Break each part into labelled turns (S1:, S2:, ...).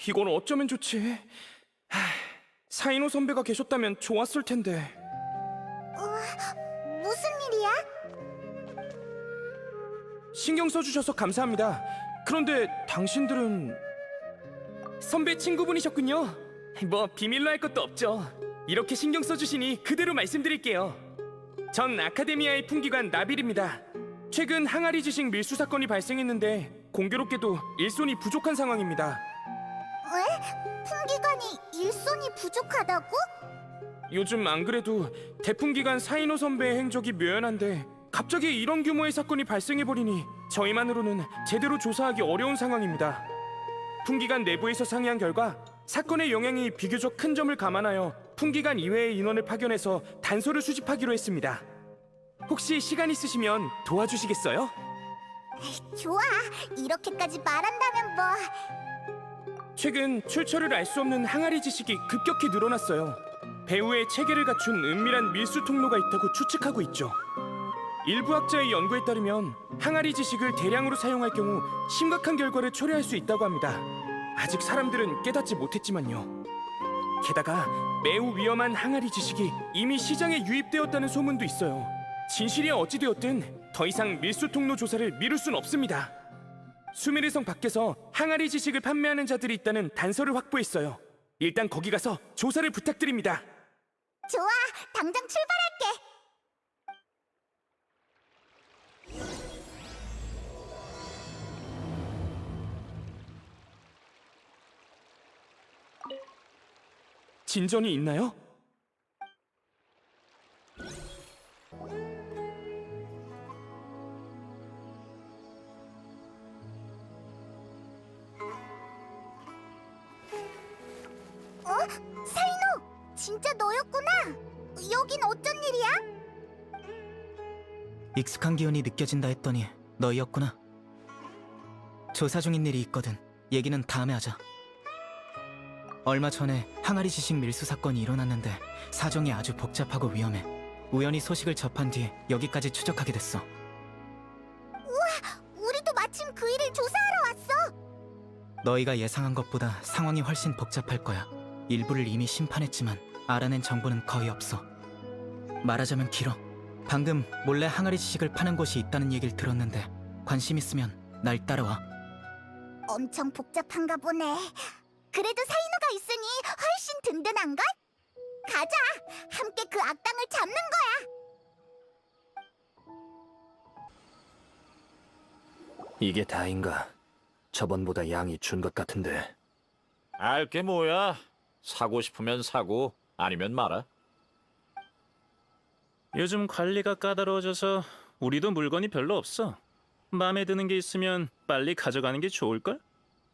S1: 이건 어쩌면 좋지. 하, 사인호 선배가 계셨다면 좋았을 텐데.
S2: 무슨 일이야?
S1: 신경 써주셔서 감사합니다. 그런데 당신들은 선배 친구분이셨군요. 뭐 비밀로 할 것도 없죠. 이렇게 신경 써주시니 그대로 말씀드릴게요. 전 아카데미아의 풍기관 나빌입니다. 최근 항아리 지식 밀수 사건이 발생했는데 공교롭게도 일손이 부족한 상황입니다.
S2: 왜? 풍기관이 일손이 부족하다고?
S1: 요즘 안 그래도 대풍기관 사인호 선배의 행적이 묘연한데 갑자기 이런 규모의 사건이 발생해버리니 저희만으로는 제대로 조사하기 어려운 상황입니다. 풍기관 내부에서 상의한 결과 사건의 영향이 비교적 큰 점을 감안하여 풍기관 이외의 인원을 파견해서 단서를 수집하기로 했습니다. 혹시 시간 있으시면 도와주시겠어요?
S2: 좋아, 이렇게까지 말한다면 뭐.
S1: 최근 출처를 알 수 없는 항아리 지식이 급격히 늘어났어요. 배후에 체계를 갖춘 은밀한 밀수 통로가 있다고 추측하고 있죠. 일부 학자의 연구에 따르면 항아리 지식을 대량으로 사용할 경우 심각한 결과를 초래할 수 있다고 합니다. 아직 사람들은 깨닫지 못했지만요. 게다가 매우 위험한 항아리 지식이 이미 시장에 유입되었다는 소문도 있어요. 진실이 어찌되었든 더 이상 밀수 통로 조사를 미룰 순 없습니다. 수미르성 밖에서 항아리 지식을 판매하는 자들이 있다는 단서를 확보했어요. 일단 거기 가서 조사를 부탁드립니다.
S2: 좋아, 당장 출발할게.
S1: 진전이 있나요?
S2: 사인호, 진짜 너였구나. 여긴 어쩐 일이야?
S3: 익숙한 기운이 느껴진다 했더니 너희였구나. 조사 중인 일이 있거든. 얘기는 다음에 하자. 얼마 전에 항아리 지식 밀수 사건이 일어났는데 사정이 아주 복잡하고 위험해. 우연히 소식을 접한 뒤 여기까지 추적하게 됐어.
S2: 우리도 마침 그 일을 조사하러 왔어.
S3: 너희가 예상한 것보다 상황이 훨씬 복잡할 거야. 일부를 이미 심판했지만 알아낸 정보는 거의 없어. 말하자면 길어. 방금 몰래 항아리 지식을 파는 곳이 있다는 얘기를 들었는데 관심 있으면 날 따라와.
S2: 엄청 복잡한가 보네. 그래도 사인호가 있으니 훨씬 든든한걸? 가자, 함께 그 악당을 잡는 거야.
S4: 이게 다인가? 저번보다 양이 준 것 같은데.
S5: 알게 뭐야? 사고 싶으면 사고, 아니면 말아.
S6: 요즘 관리가 까다로워져서 우리도 물건이 별로 없어. 마음에 드는 게 있으면 빨리 가져가는 게 좋을걸?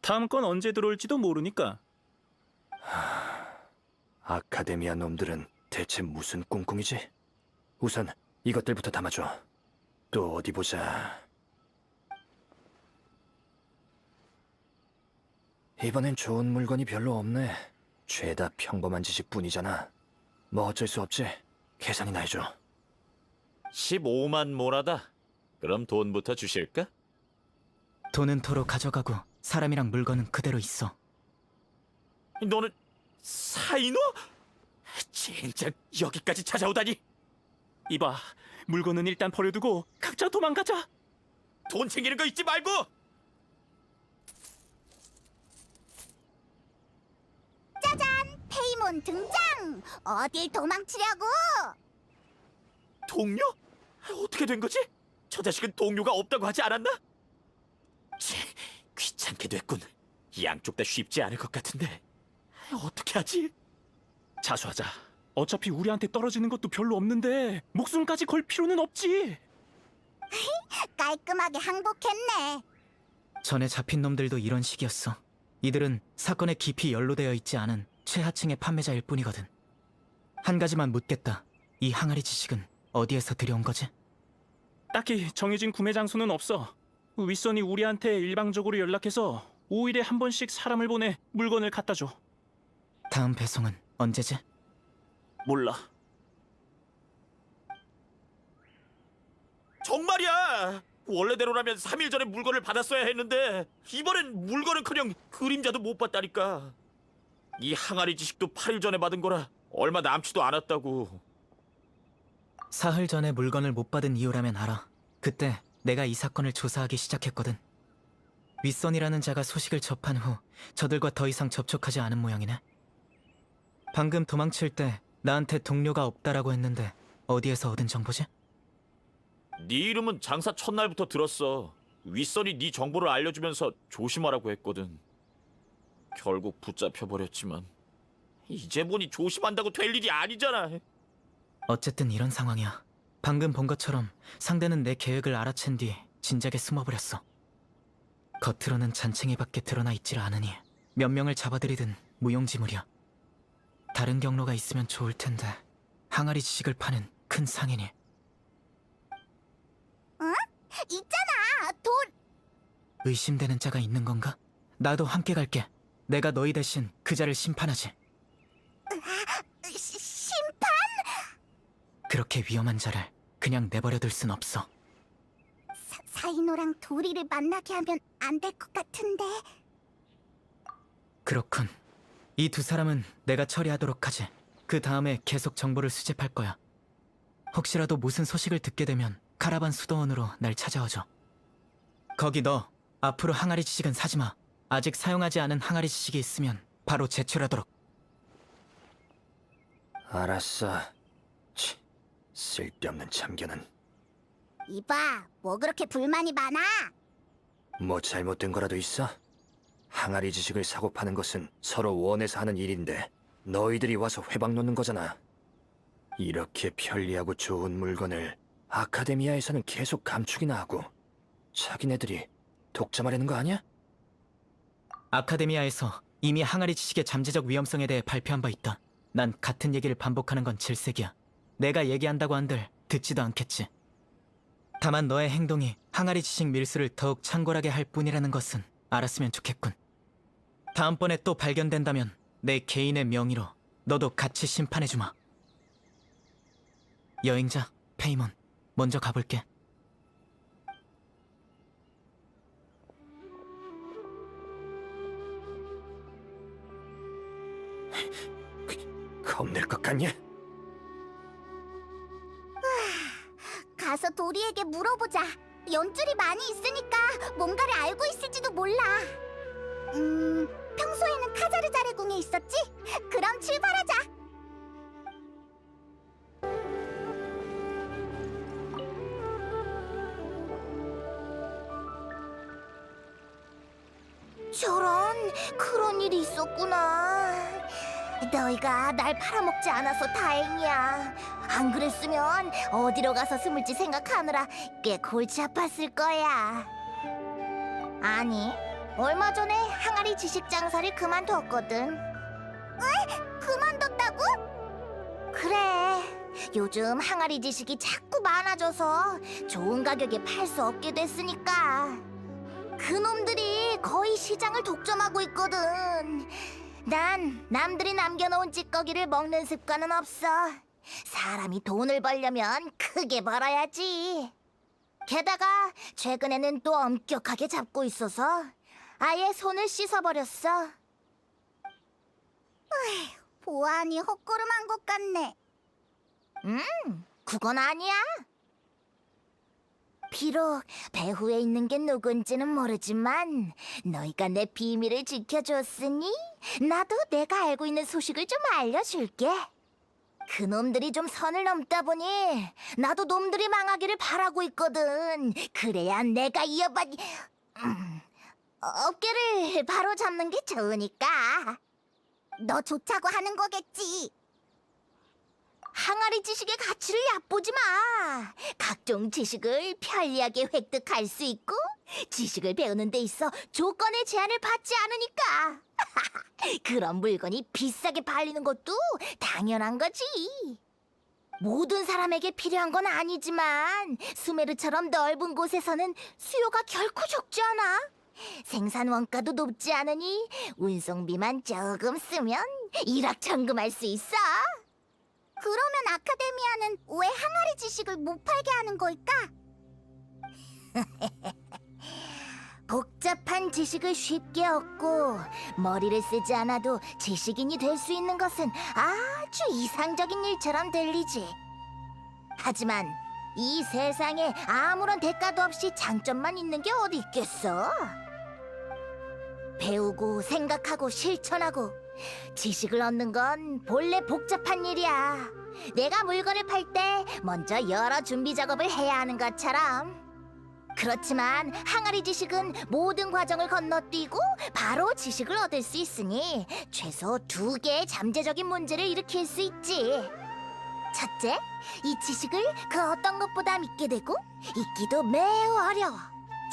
S6: 다음 건 언제 들어올지도 모르니까.
S4: 아카데미아 놈들은 대체 무슨 꿍꿍이지? 우선 이것들부터 담아줘. 또 어디 보자. 이번엔 좋은 물건이 별로 없네. 죄다 평범한 지식뿐이잖아. 뭐 어쩔 수 없지. 계산이나 해줘.
S5: 15만 모라다. 그럼 돈부터 주실까?
S3: 돈은 도로 가져가고 사람이랑 물건은 그대로 있어.
S5: 너는 사인호? 진짜 여기까지 찾아오다니.
S6: 이봐, 물건은 일단 버려두고 각자 도망가자.
S5: 돈 챙기는 거 잊지 말고.
S2: 페이몬 등장! 어딜 도망치려고?
S5: 동료? 어떻게 된 거지? 저 자식은 동료가 없다고 하지 않았나? 치, 귀찮게 됐군. 양쪽 다 쉽지 않을 것 같은데 어떻게 하지?
S6: 자수하자. 어차피 우리한테 떨어지는 것도 별로 없는데 목숨까지 걸 필요는 없지.
S2: 깔끔하게 항복했네.
S3: 전에 잡힌 놈들도 이런 식이었어. 이들은 사건에 깊이 연루되어 있지 않은 최하층의 판매자일 뿐이거든. 한 가지만 묻겠다. 이 항아리 지식은 어디에서 들여온 거지?
S6: 딱히 정해진 구매 장소는 없어. 윗선이 우리한테 일방적으로 연락해서 5일에 한 번씩 사람을 보내 물건을 갖다 줘.
S3: 다음 배송은 언제지?
S6: 몰라.
S5: 정말이야. 원래대로라면 3일 전에 물건을 받았어야 했는데 이번엔 물건은커녕 그림자도 못 봤다니까. 이 항아리 지식도 8일 전에 받은 거라 얼마 남지도 않았다고.
S3: 사흘 전에 물건을 못 받은 이유라면 알아. 그때 내가 이 사건을 조사하기 시작했거든. 윗선이라는 자가 소식을 접한 후 저들과 더 이상 접촉하지 않은 모양이네. 방금 도망칠 때 나한테 동료가 없다라고 했는데 어디에서 얻은 정보지?
S5: 네 이름은 장사 첫날부터 들었어. 윗선이 네 정보를 알려주면서 조심하라고 했거든. 결국 붙잡혀버렸지만 이제 보니 조심한다고 될 일이 아니잖아.
S3: 어쨌든 이런 상황이야. 방금 본 것처럼 상대는 내 계획을 알아챈 뒤 진작에 숨어버렸어. 겉으로는 잔챙이밖에 드러나 있질 않으니 몇 명을 잡아들이든 무용지물이야. 다른 경로가 있으면 좋을 텐데 항아리 지식을 파는 큰 상인이.
S2: 있잖아, 돈.
S3: 의심되는 자가 있는 건가? 나도 함께 갈게. 내가 너희 대신 그 자를 심판하지.
S2: 심판?
S3: 그렇게 위험한 자를 그냥 내버려둘 순 없어.
S2: 사이노랑 도리를 만나게 하면 안 될 것 같은데.
S3: 그렇군. 이 두 사람은 내가 처리하도록 하지. 그 다음에 계속 정보를 수집할 거야. 혹시라도 무슨 소식을 듣게 되면 카라반 수도원으로 날 찾아와줘. 거기 너 앞으로 항아리 지식은 사지 마. 아직 사용하지 않은 항아리 지식이 있으면 바로 제출하도록.
S4: 알았어. 치, 쓸데없는 참견은.
S2: 이봐, 뭐 그렇게 불만이 많아?
S4: 뭐 잘못된 거라도 있어? 항아리 지식을 사고 파는 것은 서로 원해서 하는 일인데 너희들이 와서 회방 놓는 거잖아. 이렇게 편리하고 좋은 물건을 아카데미아에서는 계속 감추기나 하고 자기네들이 독점하려는 거 아니야?
S3: 아카데미아에서 이미 항아리 지식의 잠재적 위험성에 대해 발표한 바 있다. 난 같은 얘기를 반복하는 건 질색이야. 내가 얘기한다고 한들 듣지도 않겠지. 다만 너의 행동이 항아리 지식 밀수를 더욱 창궐하게 할 뿐이라는 것은 알았으면 좋겠군. 다음번에 또 발견된다면 내 개인의 명의로 너도 같이 심판해주마. 여행자, 페이몬, 먼저 가볼게.
S4: 겁낼 것 같냐?
S2: 가서 도리에게 물어보자. 연줄이 많이 있으니까 뭔가를 알고 있을지도 몰라. 평소에는 카자르자르 궁에 있었지? 그럼 출발하자. 저런, 그런 일이 있었구나. 너희가 날 팔아먹지 않아서 다행이야. 안 그랬으면 어디로 가서 숨을지 생각하느라 꽤 골치 아팠을 거야. 아니, 얼마 전에 항아리 지식 장사를 그만뒀거든. 왜? 그만뒀다고? 그래. 요즘 항아리 지식이 자꾸 많아져서 좋은 가격에 팔 수 없게 됐으니까. 그놈들이 거의 시장을 독점하고 있거든. 난 남들이 남겨놓은 찌꺼기를 먹는 습관은 없어. 사람이 돈을 벌려면 크게 벌어야지. 게다가 최근에는 또 엄격하게 잡고 있어서 아예 손을 씻어버렸어. 보아하니 헛걸음한 것 같네. 그건 아니야. 비록 배후에 있는 게 누군지는 모르지만 너희가 내 비밀을 지켜줬으니 나도 내가 알고 있는 소식을 좀 알려줄게. 그놈들이 좀 선을 넘다 보니 나도 놈들이 망하기를 바라고 있거든. 그래야 내가 이어받... 어깨를 바로 잡는 게 좋으니까. 너 좋자고 하는 거겠지. 항아리 지식의 가치를 얕보지 마. 각종 지식을 편리하게 획득할 수 있고 지식을 배우는 데 있어 조건의 제한을 받지 않으니까. 그런 물건이 비싸게 팔리는 것도 당연한 거지. 모든 사람에게 필요한 건 아니지만 수메르처럼 넓은 곳에서는 수요가 결코 적지 않아. 생산 원가도 높지 않으니 운송비만 조금 쓰면 일확천금할 수 있어. 그러면 아카데미아는 왜 항아리 지식을 못 팔게 하는 걸까? 복잡한 지식을 쉽게 얻고 머리를 쓰지 않아도 지식인이 될 수 있는 것은 아주 이상적인 일처럼 들리지. 하지만 이 세상에 아무런 대가도 없이 장점만 있는 게 어디 있겠어? 배우고 생각하고 실천하고 지식을 얻는 건 본래 복잡한 일이야. 내가 물건을 팔 때 먼저 여러 준비 작업을 해야 하는 것처럼. 그렇지만 항아리 지식은 모든 과정을 건너뛰고 바로 지식을 얻을 수 있으니 최소 2개의 잠재적인 문제를 일으킬 수 있지. 첫째, 이 지식을 그 어떤 것보다 믿게 되고 잊기도 매우 어려워.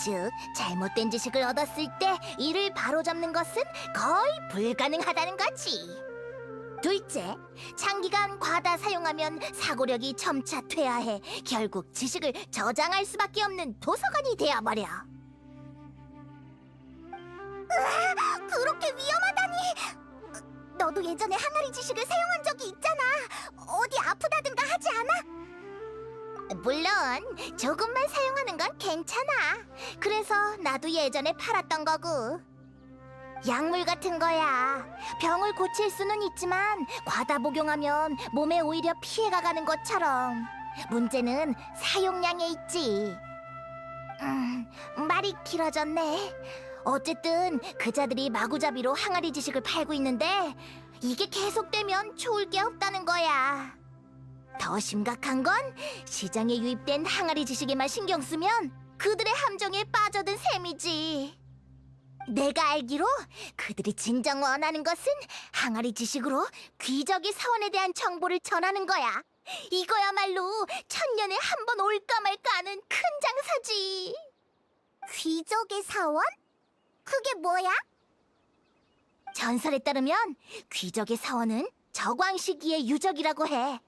S2: 즉, 잘못된 지식을 얻었을 때 이를 바로잡는 것은 거의 불가능하다는 거지. 둘째, 장기간 과다 사용하면 사고력이 점차 퇴화해 결국 지식을 저장할 수밖에 없는 도서관이 되어버려. 으아, 그렇게 위험하다니! 너도 예전에 항아리 지식을 사용한 적이 있잖아. 어디 아프다든가 하지 않아? 물론 조금만 사용하는 건 괜찮아. 그래서 나도 예전에 팔았던 거고. 약물 같은 거야. 병을 고칠 수는 있지만 과다 복용하면 몸에 오히려 피해가 가는 것처럼. 문제는 사용량에 있지. 말이 길어졌네. 어쨌든 그자들이 마구잡이로 항아리 지식을 팔고 있는데 이게 계속되면 좋을 게 없다는 거야. 더 심각한 건 시장에 유입된 항아리 지식에만 신경 쓰면 그들의 함정에 빠져든 셈이지. 내가 알기로 그들이 진정 원하는 것은 항아리 지식으로 귀적의 사원에 대한 정보를 전하는 거야. 이거야말로 천년에 한 번 올까 말까 하는 큰 장사지. 귀적의 사원? 그게 뭐야? 전설에 따르면 귀적의 사원은 저광 시기의 유적이라고 해.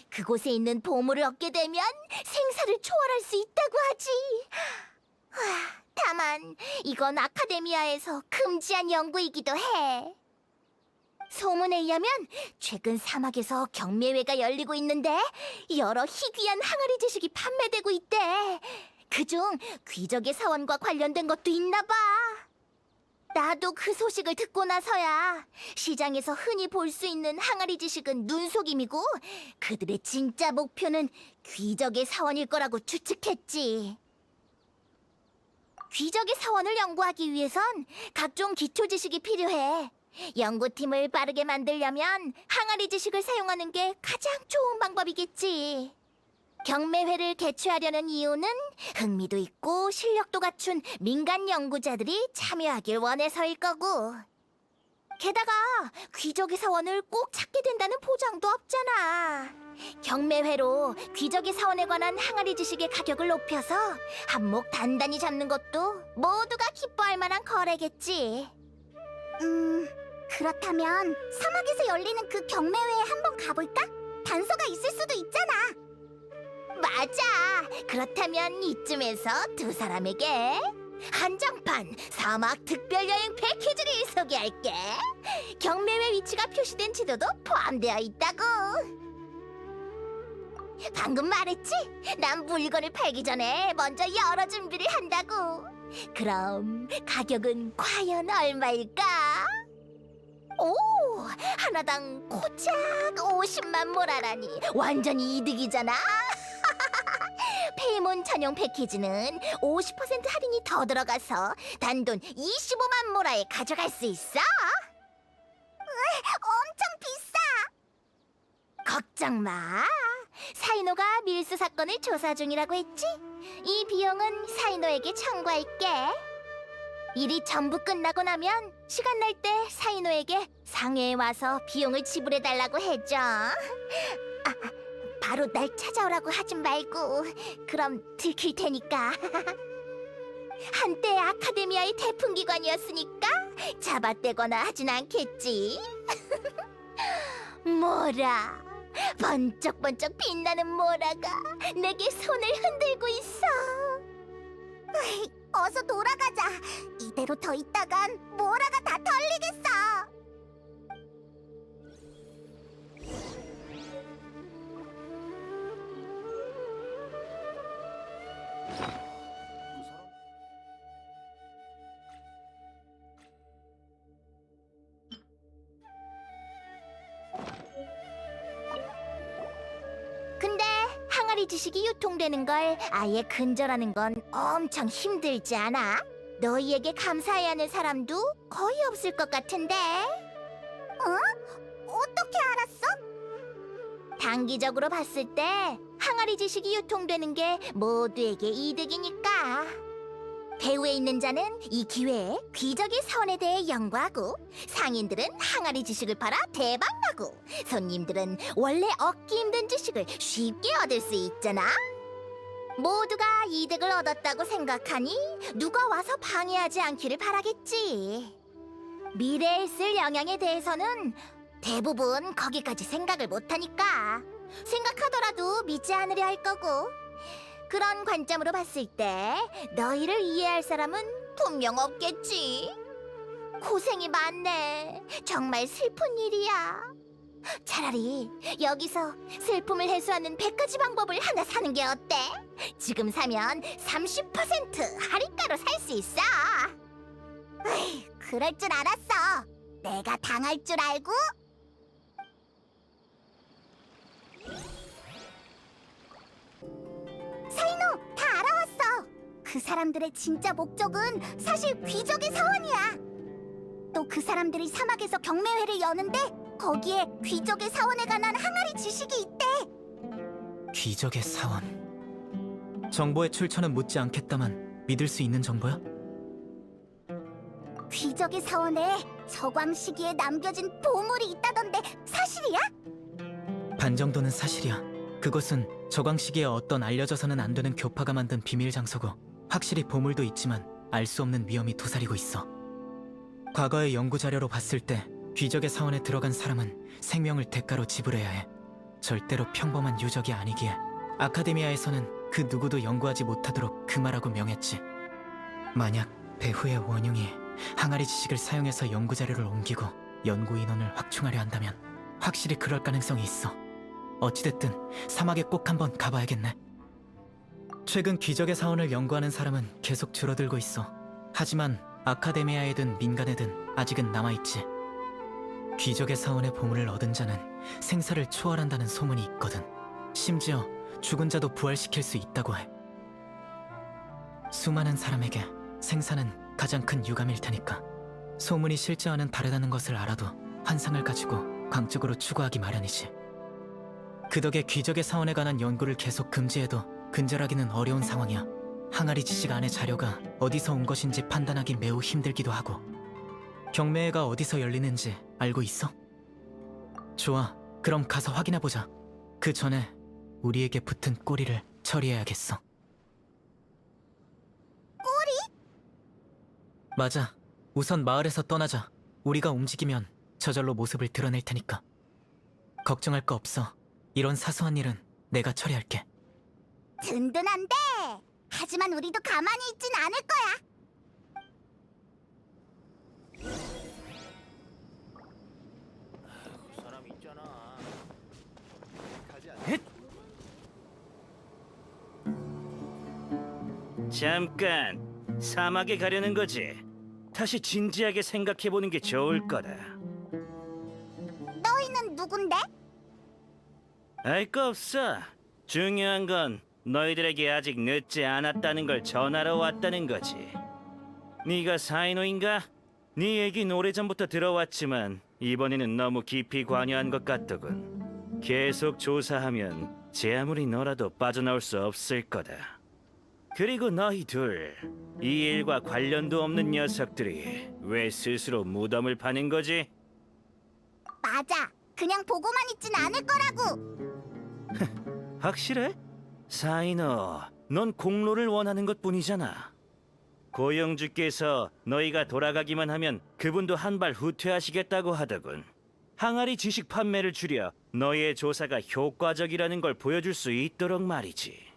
S2: 그곳에 있는 보물을 얻게 되면 생사를 초월할 수 있다고 하지. 다만 이건 아카데미아에서 금지한 연구이기도 해. 소문에 의하면 최근 사막에서 경매회가 열리고 있는데 여러 희귀한 항아리 지식이 판매되고 있대. 그중 귀적의 사원과 관련된 것도 있나 봐. 나도 그 소식을 듣고 나서야 시장에서 흔히 볼 수 있는 항아리 지식은 눈속임이고 그들의 진짜 목표는 귀적의 사원일 거라고 추측했지. 귀적의 사원을 연구하기 위해선 각종 기초 지식이 필요해. 연구팀을 빠르게 만들려면 항아리 지식을 사용하는 게 가장 좋은 방법이겠지. 경매회를 개최하려는 이유는 흥미도 있고 실력도 갖춘 민간 연구자들이 참여하길 원해서일 거고. 게다가 귀적의 사원을 꼭 찾게 된다는 보장도 없잖아. 경매회로 귀적의 사원에 관한 항아리 지식의 가격을 높여서 한몫 단단히 잡는 것도 모두가 기뻐할 만한 거래겠지. 그렇다면 사막에서 열리는 그 경매회에 한번 가볼까? 단서가 있을 수도 있잖아. 맞아. 그렇다면 이쯤에서 두 사람에게 한정판 사막 특별여행 패키지를 소개할게. 경매회 위치가 표시된 지도도 포함되어 있다고. 방금 말했지? 난 물건을 팔기 전에 먼저 여러 준비를 한다고. 그럼 가격은 과연 얼마일까? 오! 하나당 고작 50만 모라라니 완전히 이득이잖아. 페이몬 전용 패키지는 50% 할인이 더 들어가서 단돈 25만 모라에 가져갈 수 있어. 엄청 비싸. 걱정 마. 사이노가 밀수 사건을 조사 중이라고 했지? 이 비용은 사이노에게 청구할게. 일이 전부 끝나고 나면 시간 날 때 사이노에게 상해에 와서 비용을 지불해달라고 해줘. 바로 날 찾아오라고 하지 말고. 그럼 들킬 테니까. 한때 아카데미아의 태풍기관이었으니까 잡아떼거나 하진 않겠지. 모라, 번쩍번쩍 빛나는 모라가 내게 손을 흔들고 있어. 어서 돌아가자. 이대로 더 있다간 모라가 다 털리겠어. 항아리 지식이 유통되는 걸 아예 근절하는 건 엄청 힘들지 않아? 너희에게 감사해야 하는 사람도 거의 없을 것 같은데. 어떻게 알았어? 단기적으로 봤을 때 항아리 지식이 유통되는 게 모두에게 이득이니까. 배후에 있는 자는 이 기회에 귀적의 사원에 대해 연구하고, 상인들은 항아리 지식을 팔아 대박나고, 손님들은 원래 얻기 힘든 지식을 쉽게 얻을 수 있잖아. 모두가 이득을 얻었다고 생각하니 누가 와서 방해하지 않기를 바라겠지. 미래에 있을 영향에 대해서는 대부분 거기까지 생각을 못하니까 생각하더라도 믿지 않으려 할 거고, 그런 관점으로 봤을 때 너희를 이해할 사람은 분명 없겠지. 고생이 많네. 정말 슬픈 일이야. 차라리 여기서 슬픔을 해소하는 100가지 방법을 하나 사는 게 어때? 지금 사면 30% 할인가로 살 수 있어. 에이, 그럴 줄 알았어. 내가 당할 줄 알고. 사이노, 다 알아왔어. 그 사람들의 진짜 목적은 사실 귀족의 사원이야. 또 그 사람들이 사막에서 경매회를 여는데 거기에 귀족의 사원에 관한 항아리 지식이 있대.
S3: 귀적의 사원. 정보의 출처는 묻지 않겠다만 믿을 수 있는 정보야?
S2: 귀적의 사원에 서광 시기에 남겨진 보물이 있다던데 사실이야?
S3: 반 정도는 사실이야. 그것은 저광 시기에 어떤 알려져서는 안 되는 교파가 만든 비밀 장소고, 확실히 보물도 있지만 알 수 없는 위험이 도사리고 있어. 과거의 연구 자료로 봤을 때 귀적의 사원에 들어간 사람은 생명을 대가로 지불해야 해. 절대로 평범한 유적이 아니기에 아카데미아에서는 그 누구도 연구하지 못하도록 금하라고 명했지. 만약 배후의 원흉이 항아리 지식을 사용해서 연구 자료를 옮기고 연구 인원을 확충하려 한다면 확실히 그럴 가능성이 있어. 어찌됐든 사막에 꼭 한번 가봐야겠네. 최근 귀적의 사원을 연구하는 사람은 계속 줄어들고 있어. 하지만 아카데미아에든 민간에든 아직은 남아있지. 귀적의 사원의 보물을 얻은 자는 생사를 초월한다는 소문이 있거든. 심지어 죽은 자도 부활시킬 수 있다고 해. 수많은 사람에게 생사는 가장 큰 유감일 테니까 소문이 실제와는 다르다는 것을 알아도 환상을 가지고 광적으로 추구하기 마련이지. 그 덕에 귀적의 사원에 관한 연구를 계속 금지해도 근절하기는 어려운 상황이야. 항아리 지식 안의 자료가 어디서 온 것인지 판단하기 매우 힘들기도 하고. 경매회가 어디서 열리는지 알고 있어? 좋아, 그럼 가서 확인해보자. 그 전에 우리에게 붙은 꼬리를 처리해야겠어. 꼬리? 맞아. 우선 마을에서 떠나자. 우리가 움직이면 저절로 모습을 드러낼 테니까. 걱정할 거 없어. 이런 사소한 일은 내가 처리할게.
S2: 든든한데. 하지만 우리도 가만히 있진 않을 거야.
S5: 사람 있잖아.
S7: 잠깐, 사막에 가려는 거지. 다시 진지하게 생각해보는 게 좋을 거다.
S2: 너희는 누군데?
S7: 알 거 없어. 중요한 건 너희들에게 아직 늦지 않았다는 걸 전하러 왔다는 거지. 네가 사이노인가? 네 얘긴 오래전부터 들어왔지만 이번에는 너무 깊이 관여한 것 같더군. 계속 조사하면 제 아무리 너라도 빠져나올 수 없을 거다. 그리고 너희 둘, 이 일과 관련도 없는 녀석들이 왜 스스로 무덤을 파는 거지?
S2: 맞아. 그냥 보고만 있진 않을 거라고.
S7: 확실해? 사이노, 넌 공로를 원하는 것뿐이잖아. 고영주께서 너희가 돌아가기만 하면 그분도 한 발 후퇴하시겠다고 하더군. 항아리 지식 판매를 줄여 너희의 조사가 효과적이라는 걸 보여줄 수 있도록 말이지.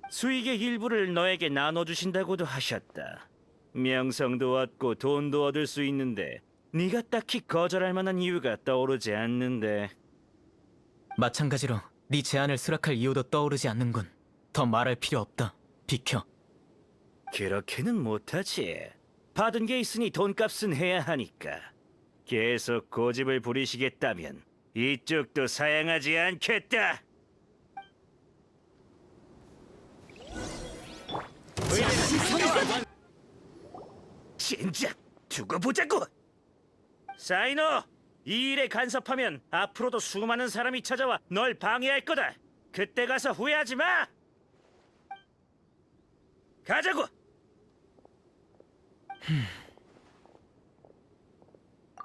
S7: 수익의 일부를 너에게 나눠주신다고도 하셨다. 명성도 얻고 돈도 얻을 수 있는데 네가 딱히 거절할 만한 이유가 떠오르지 않는데.
S3: 마찬가지로 네 제안을 수락할 이유도 떠오르지 않는군. 더 말할 필요 없다. 비켜.
S7: 그렇게는 못하지. 받은 게 있으니 돈값은 해야 하니까. 계속 고집을 부리시겠다면 이쪽도 사양하지 않겠다. 진작 두고 보자고. 사이노, 이 일에 간섭하면 앞으로도 수많은 사람이 찾아와 널 방해할 거다. 그때 가서 후회하지 마. 가자고.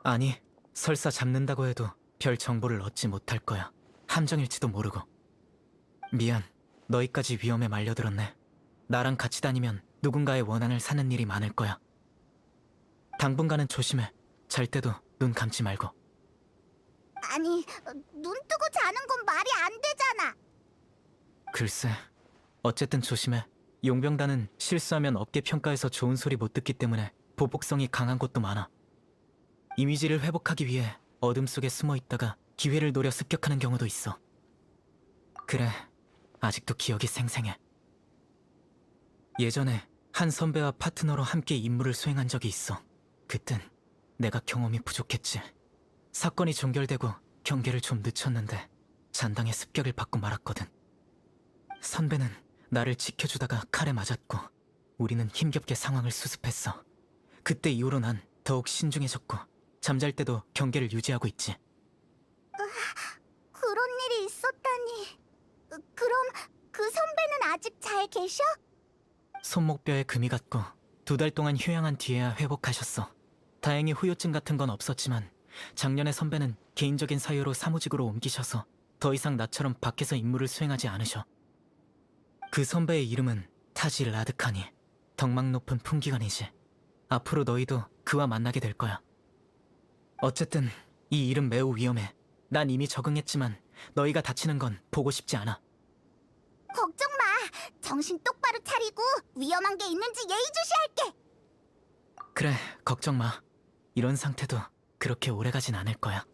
S3: 아니, 설사 잡는다고 해도 별 정보를 얻지 못할 거야. 함정일지도 모르고. 미안, 너희까지 위험에 말려들었네. 나랑 같이 다니면 누군가의 원한을 사는 일이 많을 거야. 당분간은 조심해. 잘 때도 눈 감지 말고.
S2: 아니, 눈 뜨고 자는 건 말이 안 되잖아.
S3: 글쎄, 어쨌든 조심해. 용병단은 실수하면 업계 평가에서 좋은 소리 못 듣기 때문에 보복성이 강한 곳도 많아. 이미지를 회복하기 위해 어둠 속에 숨어 있다가 기회를 노려 습격하는 경우도 있어. 그래, 아직도 기억이 생생해. 예전에 한 선배와 파트너로 함께 임무를 수행한 적이 있어. 그땐 내가 경험이 부족했지. 사건이 종결되고 경계를 좀 늦췄는데 잔당의 습격을 받고 말았거든. 선배는 나를 지켜주다가 칼에 맞았고 우리는 힘겹게 상황을 수습했어. 그때 이후로 난 더욱 신중해졌고 잠잘 때도 경계를 유지하고 있지.
S2: 그런 일이 있었다니. 그럼 그 선배는 아직 잘 계셔?
S3: 손목뼈에 금이 갔고 2달 동안 휴양한 뒤에야 회복하셨어. 다행히 후유증 같은 건 없었지만 작년에 선배는 개인적인 사유로 사무직으로 옮기셔서 더 이상 나처럼 밖에서 임무를 수행하지 않으셔. 그 선배의 이름은 타지 라드카니. 덕망 높은 풍기관이지. 앞으로 너희도 그와 만나게 될 거야. 어쨌든 이 일은 매우 위험해. 난 이미 적응했지만 너희가 다치는 건 보고 싶지 않아.
S2: 걱정 마. 정신 똑바로 차리고 위험한 게 있는지 예의주시할게.
S3: 그래, 걱정 마. 이런 상태도 그렇게 오래가진 않을 거야.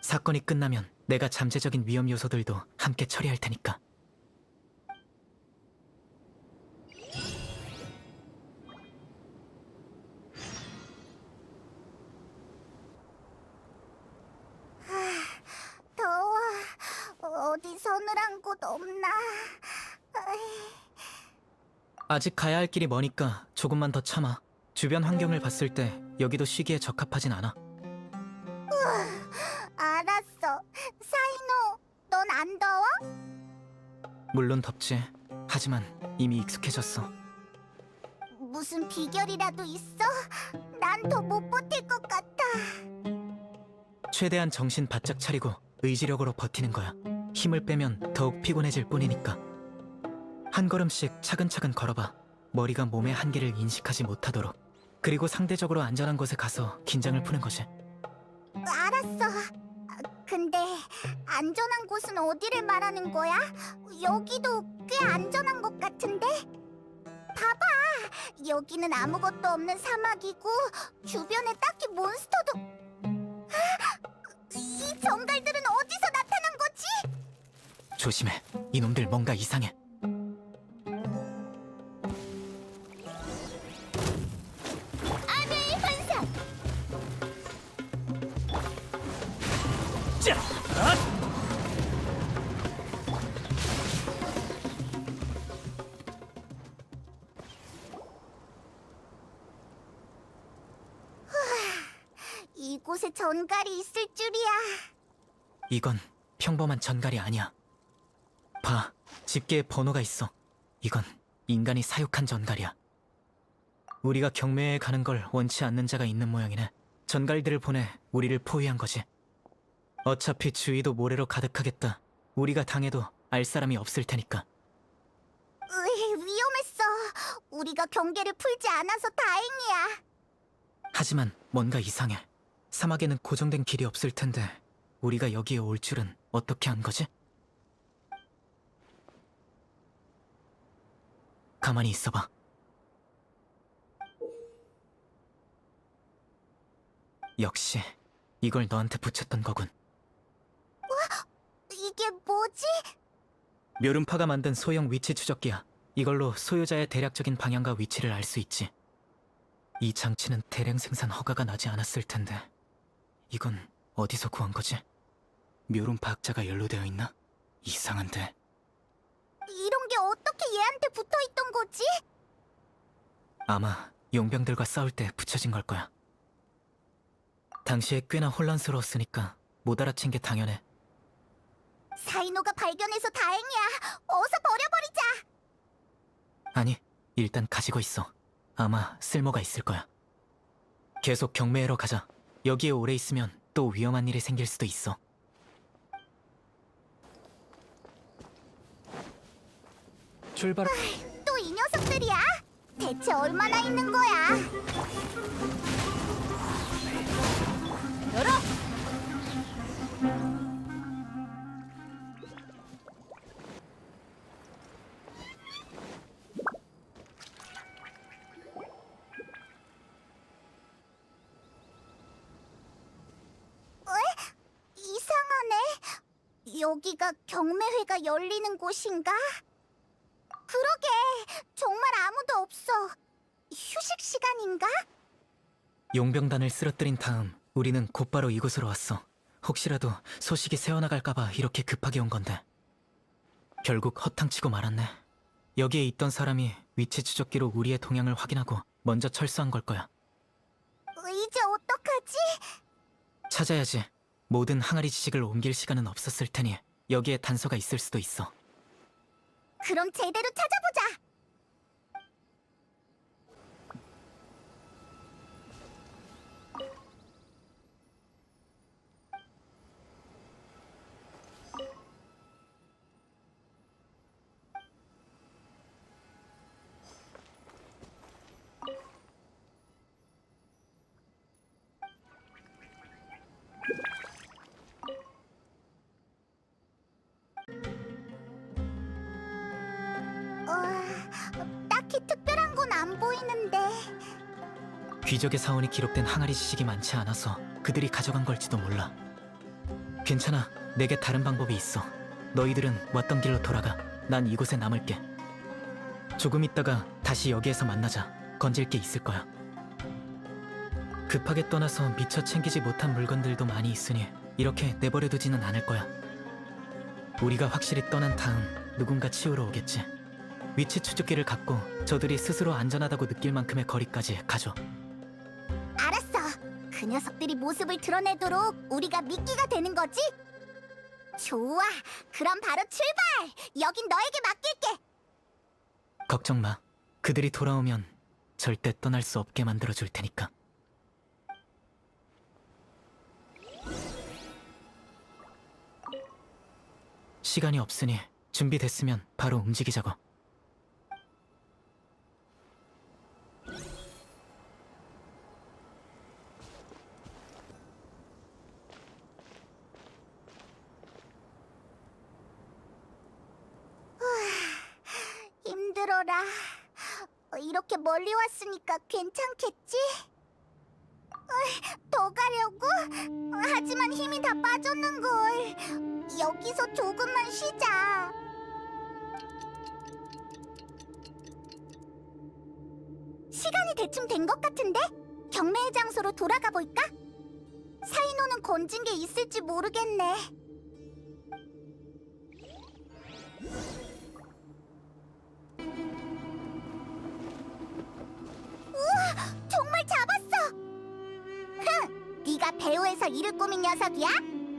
S3: 사건이 끝나면 내가 잠재적인 위험 요소들도 함께 처리할 테니까.
S2: 더워. 어디 서늘한 곳 없나?
S3: 아직 가야 할 길이 머니까 조금만 더 참아. 주변 환경을 봤을 때 여기도 쉬기에 적합하진 않아.
S2: 알았어. 사이노, 넌 안 더워?
S3: 물론 덥지. 하지만 이미 익숙해졌어.
S2: 무슨 비결이라도 있어? 난 더 못 버틸 것 같아.
S3: 최대한 정신 바짝 차리고 의지력으로 버티는 거야. 힘을 빼면 더욱 피곤해질 뿐이니까. 한 걸음씩 차근차근 걸어봐. 머리가 몸의 한계를 인식하지 못하도록. 그리고 상대적으로 안전한 곳에 가서 긴장을 푸는 거지.
S2: 알았어. 근데 안전한 곳은 어디를 말하는 거야? 여기도 꽤 안전한 것 같은데? 봐봐. 여기는 아무것도 없는 사막이고 주변에 딱히 몬스터도... 이 정갈들은 어디서 나타난 거지?
S3: 조심해. 이놈들 뭔가 이상해.
S2: 아베의 환상!
S7: 자,
S2: 이곳에 전갈이 있을 줄이야.
S3: 이건 평범한 전갈이 아니야. 봐, 집게에 번호가 있어. 이건 인간이 사육한 전갈이야. 우리가 경매에 가는 걸 원치 않는 자가 있는 모양이네. 전갈들을 보내 우리를 포위한 거지. 어차피 주위도 모래로 가득하겠다. 우리가 당해도 알 사람이 없을 테니까.
S2: 위험했어. 우리가 경계를 풀지 않아서 다행이야.
S3: 하지만 뭔가 이상해. 사막에는 고정된 길이 없을 텐데 우리가 여기에 올 줄은 어떻게 한 거지? 가만히 있어봐. 역시 이걸 너한테 붙였던 거군.
S2: 이게 뭐지?
S3: 묘름파가 만든 소형 위치 추적기야. 이걸로 소유자의 대략적인 방향과 위치를 알 수 있지. 이 장치는 대량 생산 허가가 나지 않았을 텐데 이건 어디서 구한 거지? 묘름파 학자가 연루되어 있나? 이상한데.
S2: 이런 게 어떻게 얘한테 붙어 있던 거지?
S3: 아마 용병들과 싸울 때 붙여진 걸 거야. 당시에 꽤나 혼란스러웠으니까 못 알아챈 게 당연해.
S2: 사이노가 발견해서 다행이야. 어서 버려버리자.
S3: 아니, 일단 가지고 있어. 아마 쓸모가 있을 거야. 계속 경매하러 가자. 여기에 오래 있으면 또 위험한 일이 생길 수도 있어. 출발.
S2: 또 이 녀석들이야? 대체 얼마나 있는 거야? 열어! 이상하네. 여기가 경매회가 열리는 곳인가? 그러게, 정말 아무도 없어. 휴식 시간인가?
S3: 용병단을 쓰러뜨린 다음 우리는 곧바로 이곳으로 왔어. 혹시라도 소식이 새어나갈까봐 이렇게 급하게 온 건데. 결국 허탕치고 말았네. 여기에 있던 사람이 위치 추적기로 우리의 동향을 확인하고 먼저 철수한 걸 거야.
S2: 이제 어떡하지?
S3: 찾아야지. 모든 항아리 지식을 옮길 시간은 없었을 테니 여기에 단서가 있을 수도 있어.
S2: 그럼 제대로 찾아보자. 딱히 특별한 건 안 보이는데.
S3: 귀적의 사원이 기록된 항아리 지식이 많지 않아서 그들이 가져간 걸지도 몰라. 괜찮아. 내게 다른 방법이 있어. 너희들은 왔던 길로 돌아가. 난 이곳에 남을게. 조금 있다가 다시 여기에서 만나자. 건질 게 있을 거야. 급하게 떠나서 미처 챙기지 못한 물건들도 많이 있으니 이렇게 내버려두지는 않을 거야. 우리가 확실히 떠난 다음 누군가 치우러 오겠지. 위치 추적기를 갖고 저들이 스스로 안전하다고 느낄 만큼의 거리까지 가줘.
S2: 알았어. 그 녀석들이 모습을 드러내도록 우리가 미끼가 되는 거지? 좋아. 그럼 바로 출발! 여긴 너에게 맡길게.
S3: 걱정 마. 그들이 돌아오면 절대 떠날 수 없게 만들어줄 테니까. 시간이 없으니 준비됐으면 바로 움직이자고.
S2: 힘들어라. 이렇게 멀리 왔으니까 괜찮겠지? 더 가려고? 하지만 힘이 다 빠졌는걸. 여기서 조금만 쉬자. 시간이 대충 된 것 같은데? 경매의 장소로 돌아가 볼까? 사이노는 건진 게 있을지 모르겠네. 우와! 정말 잡았어! 흥! 네가 배우에서 이를 꾸민 녀석이야?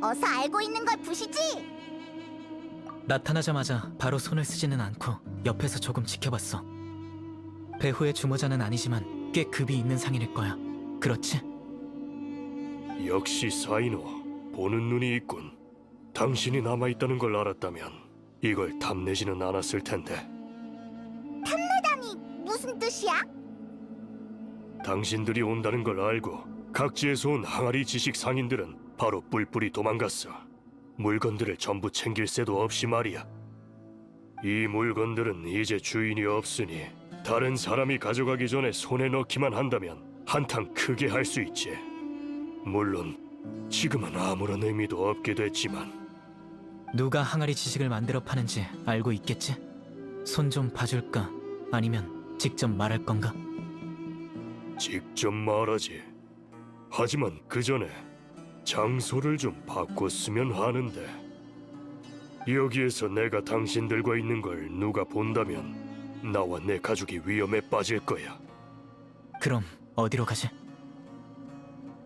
S2: 어서 알고 있는 걸 부시지?
S3: 나타나자마자 바로 손을 쓰지는 않고 옆에서 조금 지켜봤어. 배후의 주모자는 아니지만 꽤 급이 있는 상인일 거야. 그렇지?
S8: 역시 사이노, 보는 눈이 있군. 당신이 남아있다는 걸 알았다면 이걸 탐내지는 않았을 텐데.
S2: 탐내다니 무슨 뜻이야?
S8: 당신들이 온다는 걸 알고 각지에서 온 항아리 지식 상인들은 바로 뿔뿔이 도망갔어. 물건들을 전부 챙길 새도 없이 말이야. 이 물건들은 이제 주인이 없으니 다른 사람이 가져가기 전에 손에 넣기만 한다면 한탕 크게 할 수 있지. 물론 지금은 아무런 의미도 없게 됐지만.
S3: 누가 항아리 지식을 만들어 파는지 알고 있겠지? 손 좀 봐줄까? 아니면 직접 말할 건가?
S8: 직접 말하지. 하지만 그 전에 장소를 좀 바꿨으면 하는데. 여기에서 내가 당신들과 있는 걸 누가 본다면 나와 내 가족이 위험에 빠질 거야.
S3: 그럼 어디로 가지?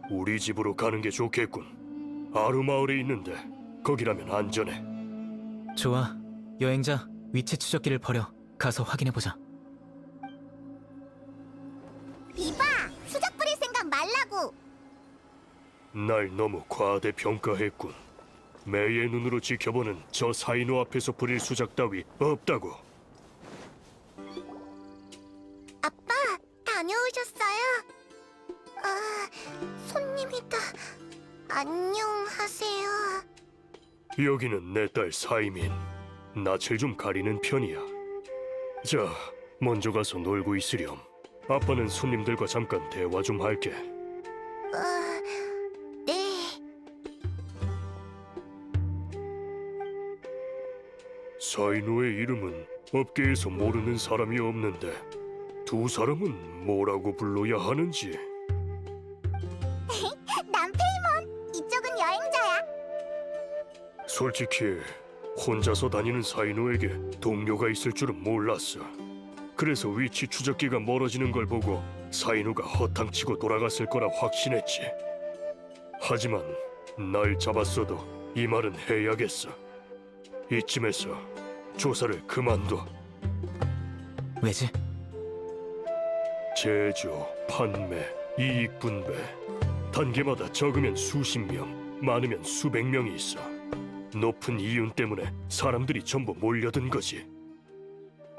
S8: 우리 집으로 가는 게 좋겠군. 아루마을에 있는데 거기라면 안전해.
S3: 좋아. 여행자, 위치 추적기를 버려. 가서 확인해보자.
S2: 비바, 수작 부릴 생각 말라고.
S8: 날 너무 과대평가했군. 매의 눈으로 지켜보는 저 사이노 앞에서 부릴 수작 따위 없다고.
S2: 아빠, 다녀오셨어요? 손님이다. 안녕하세요.
S8: 여기는 내 딸 사이민. 낯을 좀 가리는 편이야. 자, 먼저 가서 놀고 있으렴. 아빠는 손님들과 잠깐 대화 좀 할게.
S2: 네.
S8: 사이노의 이름은 업계에서 모르는 사람이 없는데 두 사람은 뭐라고 불러야 하는지.
S2: 난 페이몬. 이쪽은 여행자야.
S8: 솔직히 혼자서 다니는 사이노에게 동료가 있을 줄은 몰랐어. 그래서 위치 추적기가 멀어지는 걸 보고 사이노가 허탕치고 돌아갔을 거라 확신했지. 하지만 날 잡았어도 이 말은 해야겠어. 이쯤에서 조사를 그만둬.
S3: 왜지?
S8: 제조, 판매, 이익 분배. 단계마다 적으면 수십 명, 많으면 수백 명이 있어. 높은 이윤 때문에 사람들이 전부 몰려든 거지.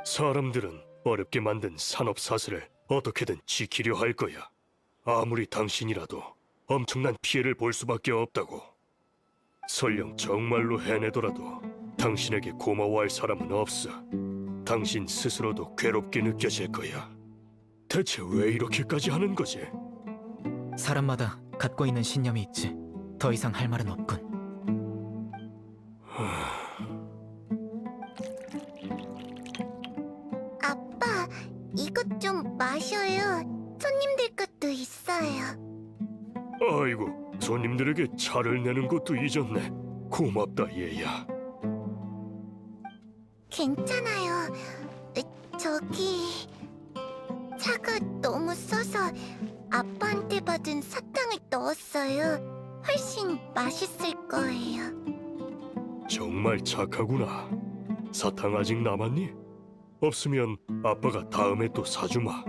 S8: 사람들은 어렵게 만든 산업 사슬을 어떻게든 지키려 할 거야. 아무리 당신이라도 엄청난 피해를 볼 수밖에 없다고. 설령 정말로 해내더라도 당신에게 고마워할 사람은 없어. 당신 스스로도 괴롭게 느껴질 거야. 대체 왜 이렇게까지 하는 거지?
S3: 사람마다 갖고 있는 신념이 있지. 더 이상 할 말은 없군.
S2: 아빠, 이것 좀 마셔요. 손님들 것도 있어요.
S8: 아이고, 손님들에게 차를 내는 것도 잊었네. 고맙다, 얘야.
S2: 괜찮아요. 저기 차가 너무 써서 아빠한테 받은 사탕을 넣었어요. 훨씬 맛있을 거예요.
S8: 정말 착하구나. 사탕 아직 남았니? 없으면 아빠가 다음에 또 사주마.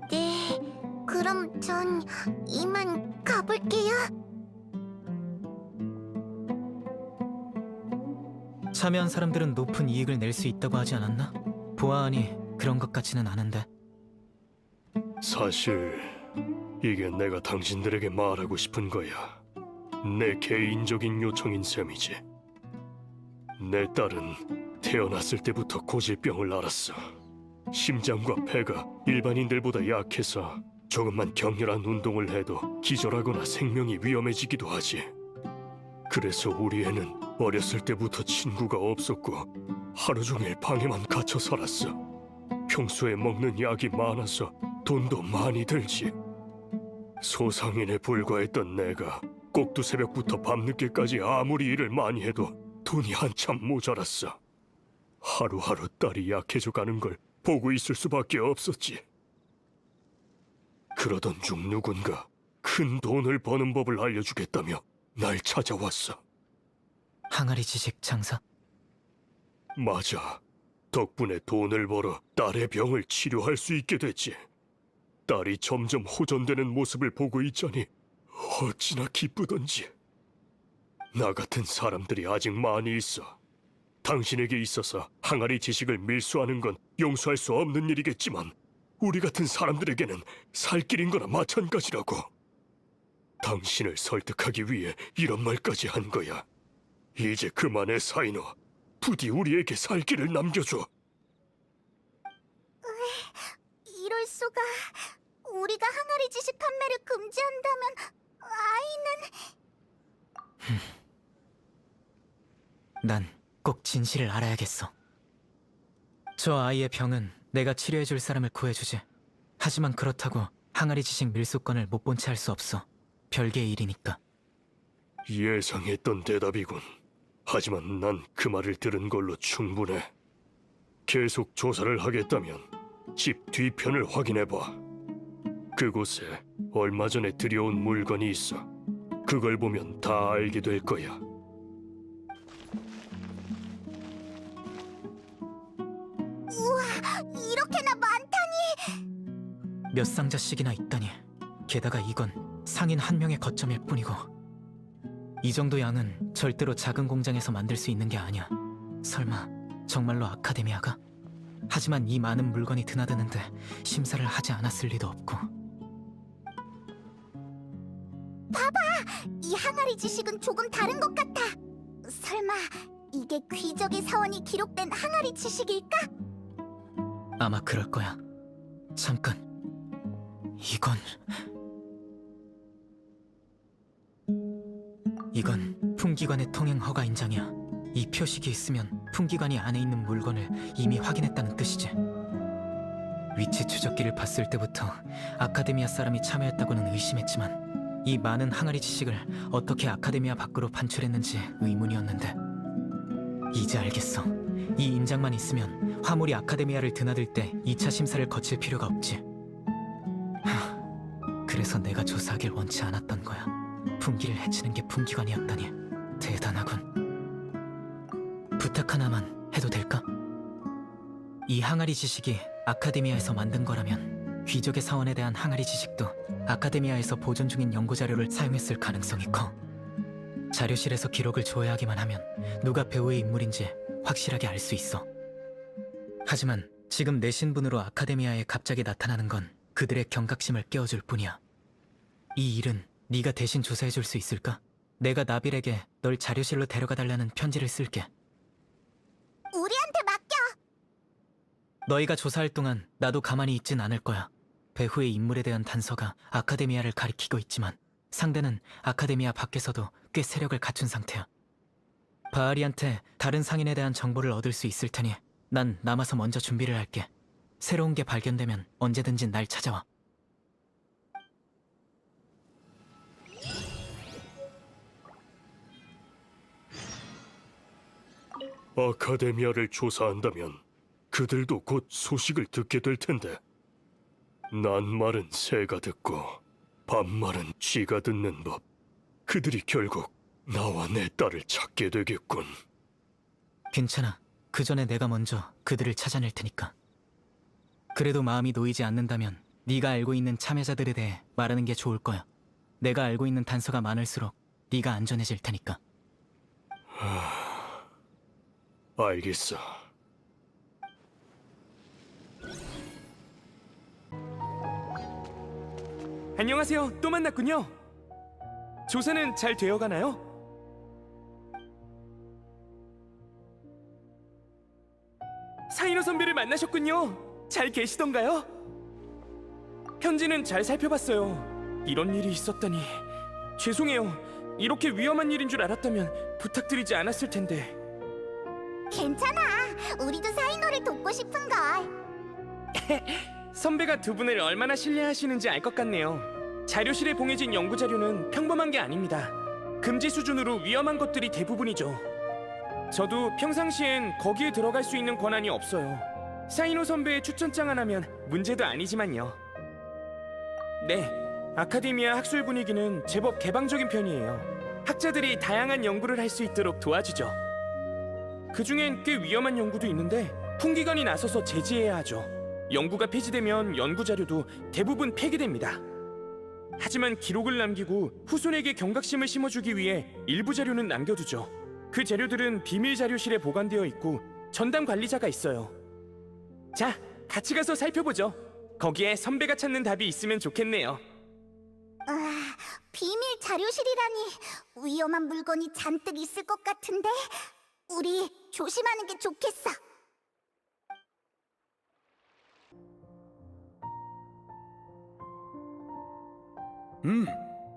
S2: 네, 그럼 전 이만 가볼게요.
S3: 참여한 사람들은 높은 이익을 낼 수 있다고 하지 않았나? 보아하니 그런 것 같지는 않은데.
S8: 사실 이게 내가 당신들에게 말하고 싶은 거야. 내 개인적인 요청인 셈이지. 내 딸은 태어났을 때부터 고질병을 앓았어. 심장과 폐가 일반인들보다 약해서 조금만 격렬한 운동을 해도 기절하거나 생명이 위험해지기도 하지. 그래서 우리 애는 어렸을 때부터 친구가 없었고 하루 종일 방에만 갇혀 살았어. 평소에 먹는 약이 많아서 돈도 많이 들지. 소상인에 불과했던 내가 꼭두 새벽부터 밤늦게까지 아무리 일을 많이 해도 돈이 한참 모자랐어. 하루하루 딸이 약해져 가는 걸 보고 있을 수밖에 없었지. 그러던 중 누군가 큰 돈을 버는 법을 알려주겠다며 날 찾아왔어.
S3: 항아리 지식 장사?
S8: 맞아. 덕분에 돈을 벌어 딸의 병을 치료할 수 있게 됐지. 딸이 점점 호전되는 모습을 보고 있자니 어찌나 기쁘던지. 나 같은 사람들이 아직 많이 있어. 당신에게 있어서 항아리 지식을 밀수하는 건 용서할 수 없는 일이겠지만 우리 같은 사람들에게는 살 길인 거나 마찬가지라고. 당신을 설득하기 위해 이런 말까지 한 거야. 이제 그만해, 사이노. 부디 우리에게 살 길을 남겨줘.
S2: 이럴 수가. 우리가 항아리 지식 판매를 금지한다면 아이는...
S3: 난 꼭 진실을 알아야겠어. 저 아이의 병은 내가 치료해줄 사람을 구해주지. 하지만 그렇다고 항아리 지식 밀수권을 못 본 채 할 수 없어. 별개의 일이니까.
S8: 예상했던 대답이군. 하지만 난 그 말을 들은 걸로 충분해. 계속 조사를 하겠다면 집 뒤편을 확인해봐. 그곳에 얼마 전에 들여온 물건이 있어. 그걸 보면 다 알게 될 거야.
S2: 이렇게나 많다니!
S3: 몇 상자씩이나 있다니. 게다가 이건 상인 한 명의 거점일 뿐이고, 이 정도 양은 절대로 작은 공장에서 만들 수 있는 게 아니야. 설마 정말로 아카데미아가? 하지만 이 많은 물건이 드나드는데 심사를 하지 않았을 리도 없고.
S2: 이 항아리 지식은 조금 다른 것 같아. 설마 이게 귀적의 사원이 기록된 항아리 지식일까?
S3: 아마 그럴 거야. 잠깐. 이건 풍기관의 통행 허가 인장이야. 이 표식이 있으면 풍기관이 안에 있는 물건을 이미 확인했다는 뜻이지. 위치 추적기를 봤을 때부터 아카데미아 사람이 참여했다고는 의심했지만 이 많은 항아리 지식을 어떻게 아카데미아 밖으로 반출했는지 의문이었는데, 이제 알겠어. 이 인장만 있으면 화물이 아카데미아를 드나들 때 2차 심사를 거칠 필요가 없지. 그래서 내가 조사하길 원치 않았던 거야. 풍기를 해치는 게 풍기관이었다니. 대단하군. 부탁 하나만 해도 될까? 이 항아리 지식이 아카데미아에서 만든 거라면 귀족의 사원에 대한 항아리 지식도 아카데미아에서 보존 중인 연구 자료를 사용했을 가능성이 커. 자료실에서 기록을 조회하기만 하면 누가 배우의 인물인지 확실하게 알 수 있어. 하지만 지금 내 신분으로 아카데미아에 갑자기 나타나는 건 그들의 경각심을 깨워줄 뿐이야. 이 일은 네가 대신 조사해줄 수 있을까? 내가 나빌에게 널 자료실로 데려가달라는 편지를 쓸게.
S2: 우리한테 맡겨!
S3: 너희가 조사할 동안 나도 가만히 있진 않을 거야. 배후의 인물에 대한 단서가 아카데미아를 가리키고 있지만 상대는 아카데미아 밖에서도 꽤 세력을 갖춘 상태야. 바알이한테 다른 상인에 대한 정보를 얻을 수 있을 테니 난 남아서 먼저 준비를 할게. 새로운 게 발견되면 언제든지 날 찾아와.
S8: 아카데미아를 조사한다면 그들도 곧 소식을 듣게 될 텐데. 낱말은 새가 듣고 반말은 쥐가 듣는 법. 그들이 결국 나와 내 딸을 찾게 되겠군.
S3: 괜찮아. 그 전에 내가 먼저 그들을 찾아낼 테니까. 그래도 마음이 놓이지 않는다면 네가 알고 있는 참여자들에 대해 말하는 게 좋을 거야. 내가 알고 있는 단서가 많을수록 네가 안전해질 테니까.
S8: 알겠어.
S1: 안녕하세요. 또 만났군요. 조사는 잘 되어가나요? 사이노 선배를 만나셨군요. 잘 계시던가요? 편지는 잘 살펴봤어요. 이런 일이 있었다니. 죄송해요. 이렇게 위험한 일인 줄 알았다면 부탁드리지 않았을 텐데.
S2: 괜찮아. 우리도 사이노를 돕고 싶은걸.
S1: 선배가 두 분을 얼마나 신뢰하시는지 알 것 같네요. 자료실에 봉해진 연구 자료는 평범한 게 아닙니다. 금지 수준으로 위험한 것들이 대부분이죠. 저도 평상시엔 거기에 들어갈 수 있는 권한이 없어요. 사이노 선배의 추천장 하나면 문제도 아니지만요. 네, 아카데미아 학술 분위기는 제법 개방적인 편이에요. 학자들이 다양한 연구를 할 수 있도록 도와주죠. 그중엔 꽤 위험한 연구도 있는데 풍기관이 나서서 제지해야 하죠. 연구가 폐지되면 연구 자료도 대부분 폐기됩니다. 하지만 기록을 남기고 후손에게 경각심을 심어주기 위해 일부 자료는 남겨두죠. 그 자료들은 비밀 자료실에 보관되어 있고 전담 관리자가 있어요. 자, 같이 가서 살펴보죠. 거기에 선배가 찾는 답이 있으면 좋겠네요.
S2: 비밀 자료실이라니 위험한 물건이 잔뜩 있을 것 같은데 우리 조심하는 게 좋겠어.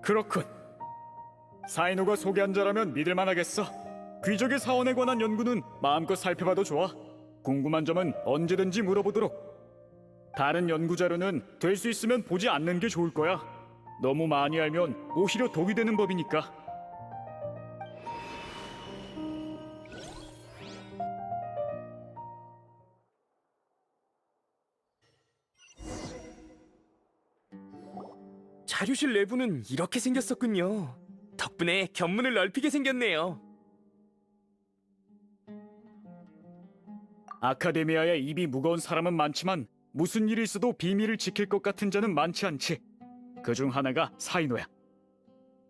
S9: 그렇군. 사이노가 소개한 자라면 믿을만하겠어. 귀족의 사원에 관한 연구는 마음껏 살펴봐도 좋아. 궁금한 점은 언제든지 물어보도록. 다른 연구 자료는 될 수 있으면 보지 않는 게 좋을 거야. 너무 많이 알면 오히려 독이 되는 법이니까.
S1: 자료실 내부는 이렇게 생겼었군요. 덕분에 견문을 넓히게 생겼네요.
S9: 아카데미아에 입이 무거운 사람은 많지만 무슨 일이 있어도 비밀을 지킬 것 같은 자는 많지 않지. 그중 하나가 사이노야.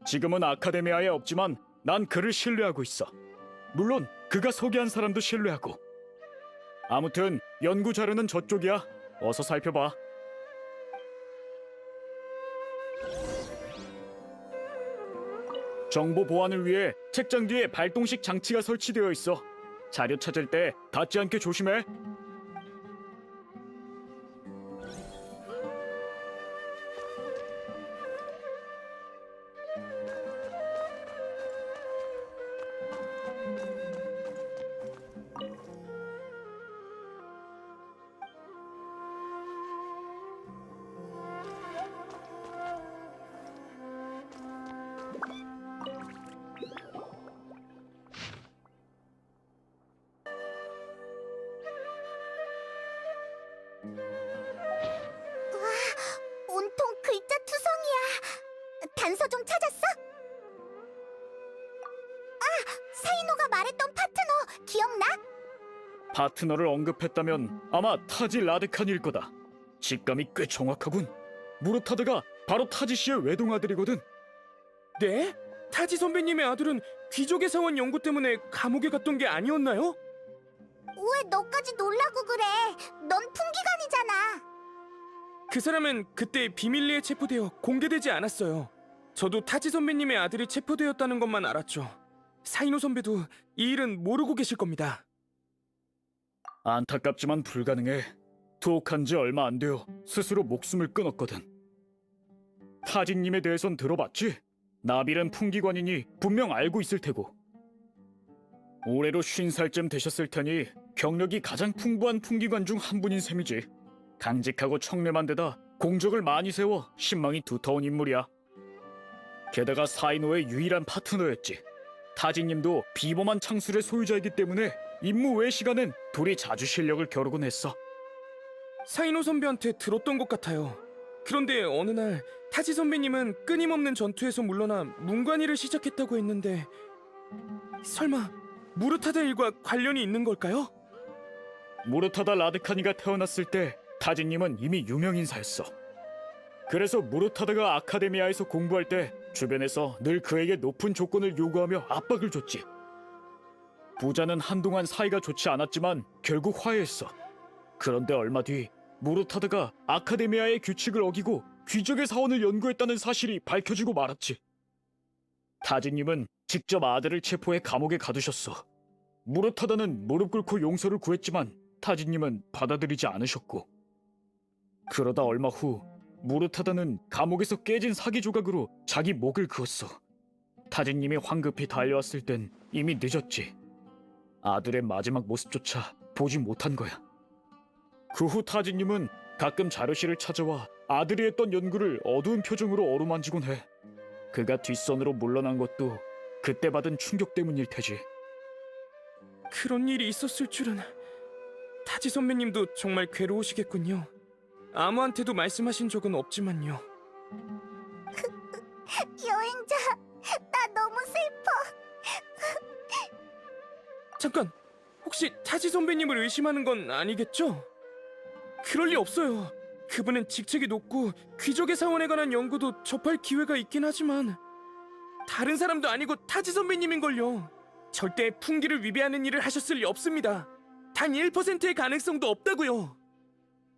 S9: 지금은 아카데미아에 없지만 난 그를 신뢰하고 있어. 물론 그가 소개한 사람도 신뢰하고. 아무튼 연구 자료는 저쪽이야. 어서 살펴봐. 정보 보안을 위해 책장 뒤에 발동식 장치가 설치되어 있어. 자료 찾을 때 닿지 않게 조심해.
S2: 온통 글자 투성이야. 단서 좀 찾았어? 사이노가 말했던 파트너 기억나?
S9: 파트너를 언급했다면 아마 타지 라드칸일 거다. 직감이 꽤 정확하군. 무르타드가 바로 타지 씨의 외동아들이거든.
S1: 네? 타지 선배님의 아들은 귀족의 사원 연구 때문에 감옥에 갔던 게 아니었나요?
S2: 왜 너까지 놀라고 그래? 넌 풍기관이잖아.
S1: 그 사람은 그때 비밀리에 체포되어 공개되지 않았어요. 저도 타지 선배님의 아들이 체포되었다는 것만 알았죠. 사이노 선배도 이 일은 모르고 계실 겁니다.
S9: 안타깝지만 불가능해. 투옥한 지 얼마 안 되어 스스로 목숨을 끊었거든. 타진님에 대해선 들어봤지? 나빌은 풍기관이니 분명 알고 있을 테고. 올해로 50살쯤 되셨을 테니 경력이 가장 풍부한 풍기관 중 한 분인 셈이지. 강직하고 청렴한 데다 공적을 많이 세워 신망이 두터운 인물이야. 게다가 사이노의 유일한 파트너였지. 타진님도 비범한 창술의 소유자이기 때문에 임무 외 시간엔 둘이 자주 실력을 겨루곤 했어.
S1: 사이노 선배한테 들었던 것 같아요. 그런데 어느 날 타지 선배님은 끊임없는 전투에서 물러나 문관일을 시작했다고 했는데 설마 무르타다 일과 관련이 있는 걸까요?
S9: 무르타다 라드카니가 태어났을 때 타진님은 이미 유명인사였어. 그래서 무르타다가 아카데미아에서 공부할 때 주변에서 늘 그에게 높은 조건을 요구하며 압박을 줬지. 부자는 한동안 사이가 좋지 않았지만 결국 화해했어. 그런데 얼마 뒤 무르타다가 아카데미아의 규칙을 어기고 귀족의 사원을 연구했다는 사실이 밝혀지고 말았지. 타진님은 직접 아들을 체포해 감옥에 가두셨어. 무르타다는 무릎 꿇고 용서를 구했지만 타진님은 받아들이지 않으셨고. 그러다 얼마 후 무르타다는 감옥에서 깨진 사기 조각으로 자기 목을 그었어. 타진님이 황급히 달려왔을 땐 이미 늦었지. 아들의 마지막 모습조차 보지 못한 거야. 그 후 타진님은 가끔 자료실을 찾아와 아들이 했던 연구를 어두운 표정으로 어루만지곤 해. 그가 뒷선으로 물러난 것도 그때 받은 충격 때문일 테지.
S1: 그런 일이 있었을 줄은. 타지 선배님도 정말 괴로우시겠군요. 아무한테도 말씀하신 적은 없지만요.
S2: 여행자, 나 너무 슬퍼.
S1: 잠깐, 혹시 타지 선배님을 의심하는 건 아니겠죠? 그럴 리 없어요. 그분은 직책이 높고 귀족의 사원에 관한 연구도 접할 기회가 있긴 하지만 다른 사람도 아니고 타지 선배님인걸요. 절대 풍기를 위배하는 일을 하셨을 리 없습니다. 단 1%의 가능성도 없다고요.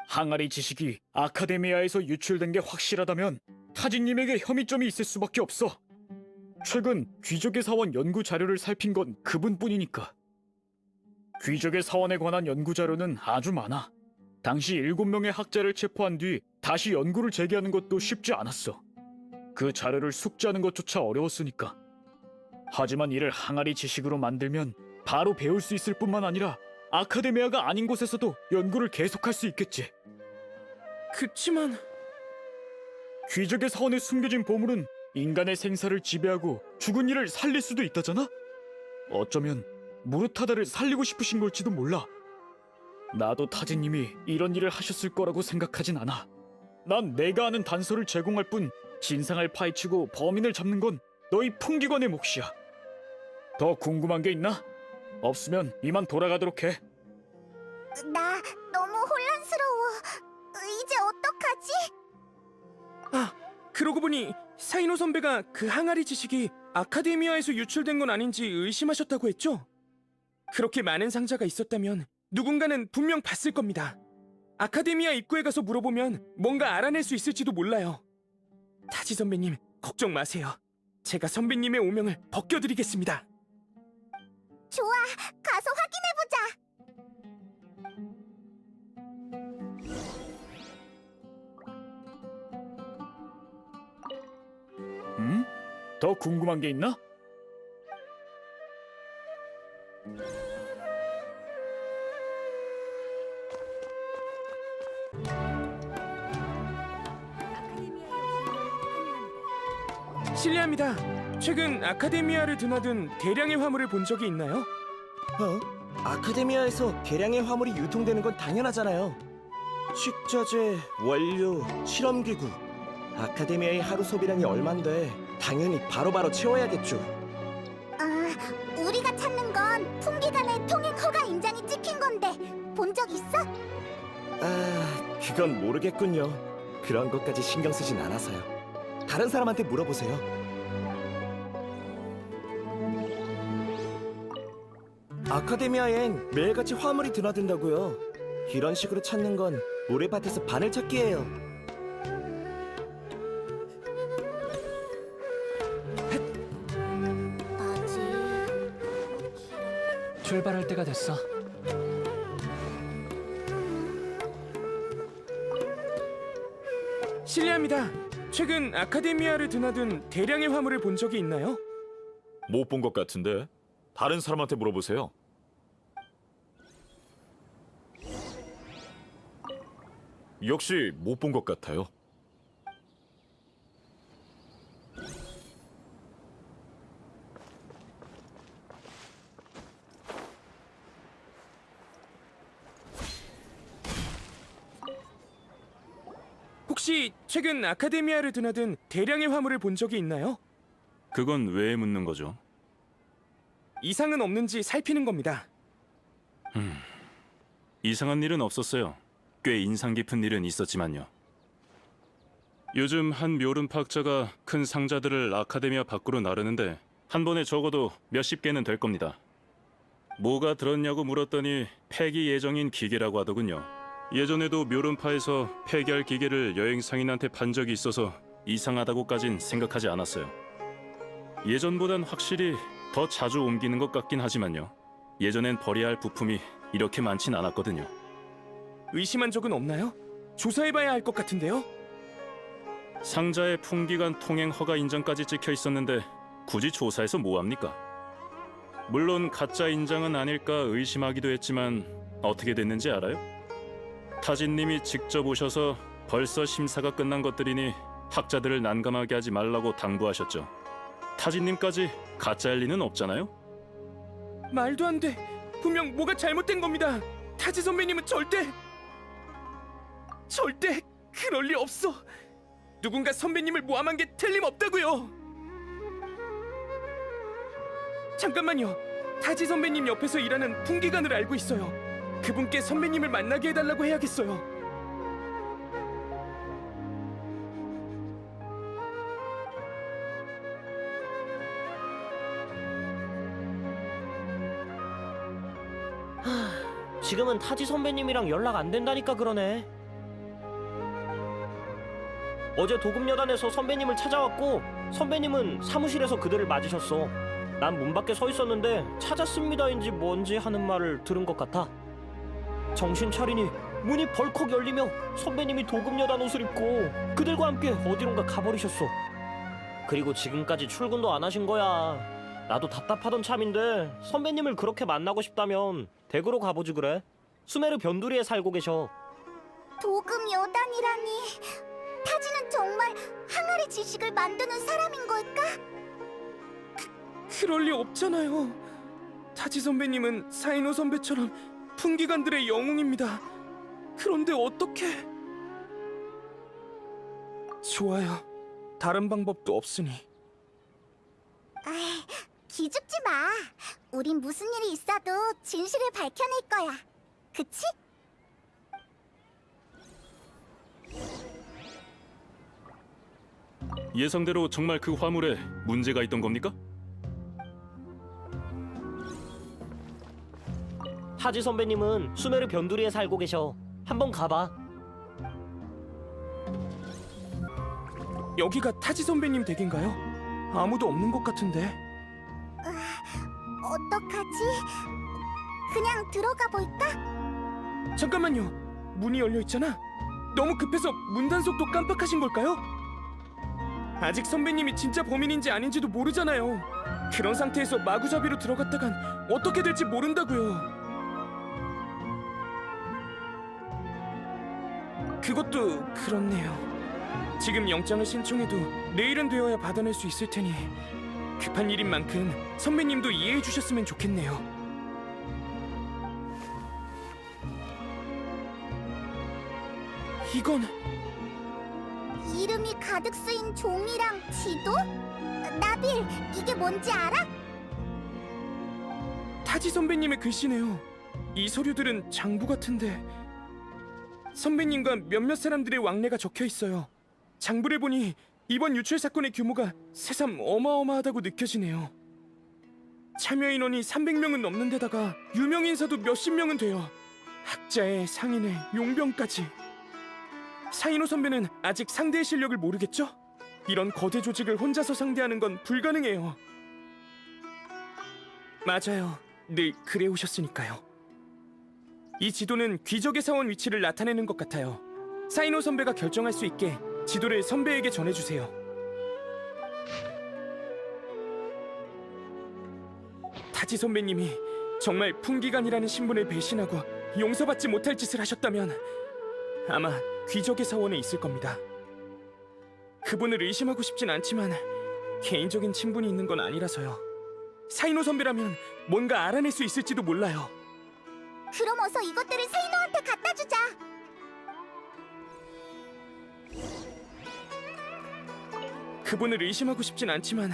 S9: 항아리 지식이 아카데미아에서 유출된 게 확실하다면 타진님에게 혐의점이 있을 수밖에 없어. 최근 귀족의 사원 연구 자료를 살핀 건 그분뿐이니까. 귀족의 사원에 관한 연구 자료는 아주 많아. 당시 7명의 학자를 체포한 뒤 다시 연구를 재개하는 것도 쉽지 않았어. 그 자료를 숙지하는 것조차 어려웠으니까. 하지만 이를 항아리 지식으로 만들면 바로 배울 수 있을 뿐만 아니라 아카데미아가 아닌 곳에서도 연구를 계속할 수 있겠지.
S1: 그치만
S9: 귀족의 사원에 숨겨진 보물은 인간의 생사를 지배하고 죽은 이를 살릴 수도 있다잖아? 어쩌면 무르타다를 살리고 싶으신 걸지도 몰라. 나도 타진님이 이런 일을 하셨을 거라고 생각하진 않아. 난 내가 아는 단서를 제공할 뿐 진상을 파헤치고 범인을 잡는 건 너희 풍기관의 몫이야. 더 궁금한 게 있나? 없으면 이만 돌아가도록 해.
S2: 나 너무 혼란스러워. 이제 어떡하지?
S1: 그러고 보니 사이노 선배가 그 항아리 지식이 아카데미아에서 유출된 건 아닌지 의심하셨다고 했죠? 그렇게 많은 상자가 있었다면 누군가는 분명 봤을 겁니다. 아카데미아 입구에 가서 물어보면 뭔가 알아낼 수 있을지도 몰라요. 타지 선배님, 걱정 마세요. 제가 선배님의 오명을 벗겨드리겠습니다.
S2: 좋아, 가서 확인해보자.
S9: 더 궁금한 게 있나?
S1: 실례합니다. 최근 아카데미아를 드나든 대량의 화물을 본 적이 있나요?
S10: 아카데미아에서 대량의 화물이 유통되는 건 당연하잖아요. 식자재, 원료, 실험기구. 아카데미아의 하루 소비량이 얼만데 당연히 바로바로 채워야겠죠.
S2: 우리가 찾는 건 풍기관의 통행 허가 인장이 찍힌 건데 본 적 있어?
S10: 그건 모르겠군요. 그런 것까지 신경 쓰진 않아서요. 다른 사람한테 물어보세요. 아카데미아엔 매일같이 화물이 드나든다고요. 이런 식으로 찾는 건 모래밭에서 바늘 찾기예요.
S2: 아직
S3: 출발할 때가 됐어.
S1: 실례합니다. 최근 아카데미아를 드나든 대량의 화물을 본 적이 있나요?
S5: 못 본 것 같은데. 다른 사람한테 물어보세요. 역시 못 본 것 같아요.
S1: 혹시 최근 아카데미아를 드나든 대량의 화물을 본 적이 있나요?
S6: 그건 왜 묻는 거죠?
S1: 이상은 없는지 살피는 겁니다.
S6: 이상한 일은 없었어요. 꽤 인상 깊은 일은 있었지만요. 요즘 한 묘름 파학자가 큰 상자들을 아카데미아 밖으로 나르는데 한 번에 적어도 몇십 개는 될 겁니다. 뭐가 들었냐고 물었더니 폐기 예정인 기계라고 하더군요. 예전에도 묘름파에서 폐기할 기계를 여행 상인한테 판 적이 있어서 이상하다고까진 생각하지 않았어요. 예전보단 확실히 더 자주 옮기는 것 같긴 하지만요. 예전엔 버려야 할 부품이 이렇게 많진 않았거든요.
S1: 의심한 적은 없나요? 조사해봐야 할 것 같은데요?
S6: 상자에 풍기관 통행 허가 인정까지 찍혀 있었는데 굳이 조사해서 뭐합니까? 물론 가짜 인장은 아닐까 의심하기도 했지만 어떻게 됐는지 알아요? 타진님이 직접 오셔서 벌써 심사가 끝난 것들이니 학자들을 난감하게 하지 말라고 당부하셨죠. 타진님까지 가짜일 리는 없잖아요?
S1: 말도 안 돼. 분명 뭐가 잘못된 겁니다. 타지 선배님은 절대 그럴 리 없어. 누군가 선배님을 모함한 게 틀림없다고요. 잠깐만요. 타지 선배님 옆에서 일하는 풍기관을 알고 있어요. 그분께 선배님을 만나게 해달라고 해야겠어요.
S11: 지금은 타지 선배님이랑 연락 안 된다니까 그러네. 어제 도금여단에서 선배님을 찾아왔고 선배님은 사무실에서 그들을 맞으셨어. 난 문 밖에 서 있었는데 찾았습니다인지 뭔지 하는 말을 들은 것 같아. 정신 차리니 문이 벌컥 열리며 선배님이 도금여단 옷을 입고 그들과 함께 어디론가 가버리셨어. 그리고 지금까지 출근도 안 하신 거야. 나도 답답하던 참인데 선배님을 그렇게 만나고 싶다면 댁으로 가보지 그래. 수메르 변두리에 살고 계셔.
S2: 도금 여단이라니. 타지는 정말 항아리 지식을 만드는 사람인 걸까?
S1: 그럴 리 없잖아요. 타지 선배님은 사이노 선배처럼 풍기관들의 영웅입니다. 그런데 어떻게... 좋아요. 다른 방법도 없으니.
S2: 아이, 기죽지 마. 우린 무슨 일이 있어도 진실을 밝혀낼 거야. 그치?
S6: 예상대로 정말 그 화물에 문제가 있던 겁니까?
S11: 타지 선배님은 수메르 변두리에 살고 계셔. 한번 가봐.
S1: 여기가 타지 선배님 댁인가요? 아무도 없는 것 같은데.
S2: 어떡하지? 그냥 들어가 볼까?
S1: 잠깐만요. 문이 열려 있잖아. 너무 급해서 문 단속도 깜빡하신 걸까요? 아직 선배님이 진짜 범인인지 아닌지도 모르잖아요. 그런 상태에서 마구잡이로 들어갔다간 어떻게 될지 모른다고요. 그것도 그렇네요. 지금 영장을 신청해도 내일은 되어야 받아낼 수 있을 테니 급한 일인 만큼 선배님도 이해해 주셨으면 좋겠네요. 이건
S2: 이름이 가득 쓰인 종이랑 지도? 나빌, 이게 뭔지 알아?
S1: 타지 선배님의 글씨네요. 이 서류들은 장부 같은데 선배님과 몇몇 사람들의 왕래가 적혀 있어요. 장부를 보니 이번 유출 사건의 규모가 새삼 어마어마하다고 느껴지네요. 참여 인원이 300명은 넘는 데다가 유명 인사도 몇십 명은 돼요. 학자에 상인에 용병까지. 사인호 선배는 아직 상대의 실력을 모르겠죠? 이런 거대 조직을 혼자서 상대하는 건 불가능해요. 맞아요. 늘 그래 오셨으니까요. 이 지도는 귀적의 사원 위치를 나타내는 것 같아요. 사인호 선배가 결정할 수 있게 지도를 선배에게 전해주세요. 타지 선배님이 정말 풍기관이라는 신분을 배신하고 용서받지 못할 짓을 하셨다면 아마 귀적의 사원에 있을 겁니다. 그분을 의심하고 싶진 않지만 개인적인 친분이 있는 건 아니라서요. 사인호 선배라면 뭔가 알아낼 수 있을지도 몰라요.
S2: 그럼 어서 이것들을 세이노한테 갖다 주자.
S1: 그분을 의심하고 싶진 않지만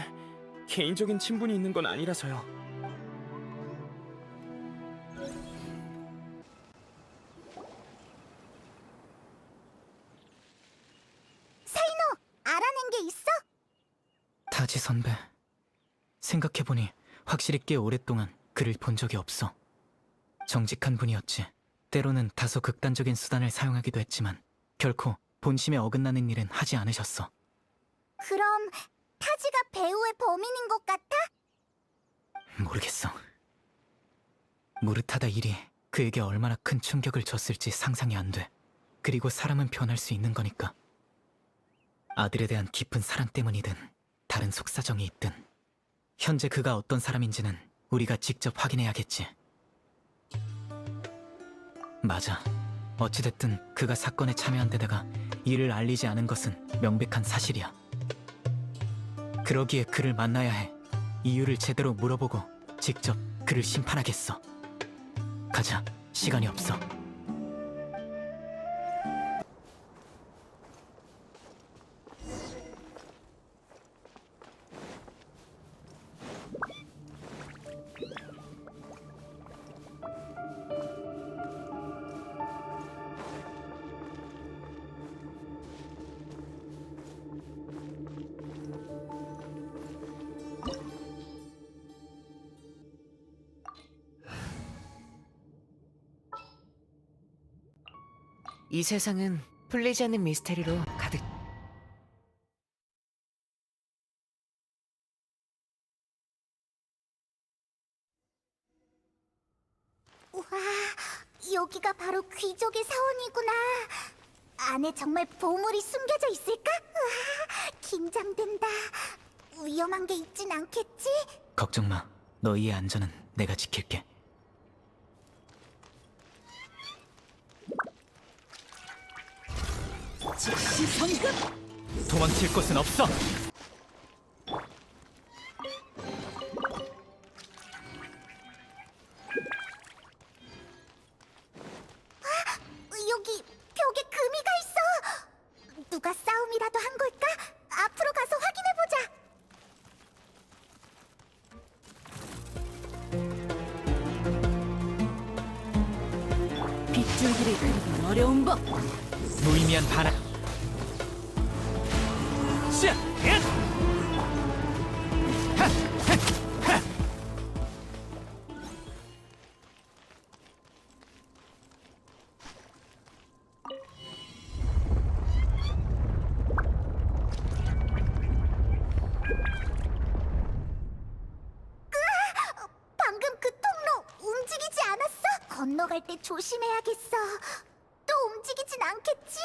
S1: 개인적인 친분이 있는 건 아니라서요.
S2: 세이노, 알아낸 게 있어?
S3: 타지 선배, 생각해보니 확실히 꽤 오랫동안 그를 본 적이 없어. 정직한 분이었지. 때로는 다소 극단적인 수단을 사용하기도 했지만 결코 본심에 어긋나는 일은 하지 않으셨어.
S2: 그럼 타지가 배우의 범인인 것 같아?
S3: 모르겠어. 무르타다 일이 그에게 얼마나 큰 충격을 줬을지 상상이 안 돼. 그리고 사람은 변할 수 있는 거니까. 아들에 대한 깊은 사랑 때문이든 다른 속사정이 있든 현재 그가 어떤 사람인지는 우리가 직접 확인해야겠지. 맞아. 어찌됐든 그가 사건에 참여한 데다가 이를 알리지 않은 것은 명백한 사실이야. 그러기에 그를 만나야 해. 이유를 제대로 물어보고 직접 그를 심판하겠어. 가자. 시간이 없어.
S12: 이 세상은 풀리지 않는 미스테리로 가득.
S2: 우와, 여기가 바로 귀족의 사원이구나. 안에 정말 보물이 숨겨져 있을까? 우와, 긴장된다. 위험한 게 있진 않겠지?
S3: 걱정 마. 너희의 안전은 내가 지킬게.
S2: 즉시 성급!
S3: 도망칠 곳은 없어.
S2: 여기 벽에 금이가 있어. 누가 싸움이라도 한 걸까? 앞으로 가서 방금 그 통로 움직이지 않았어? 건너갈 때 조심해야겠어. 또 움직이진 않겠지?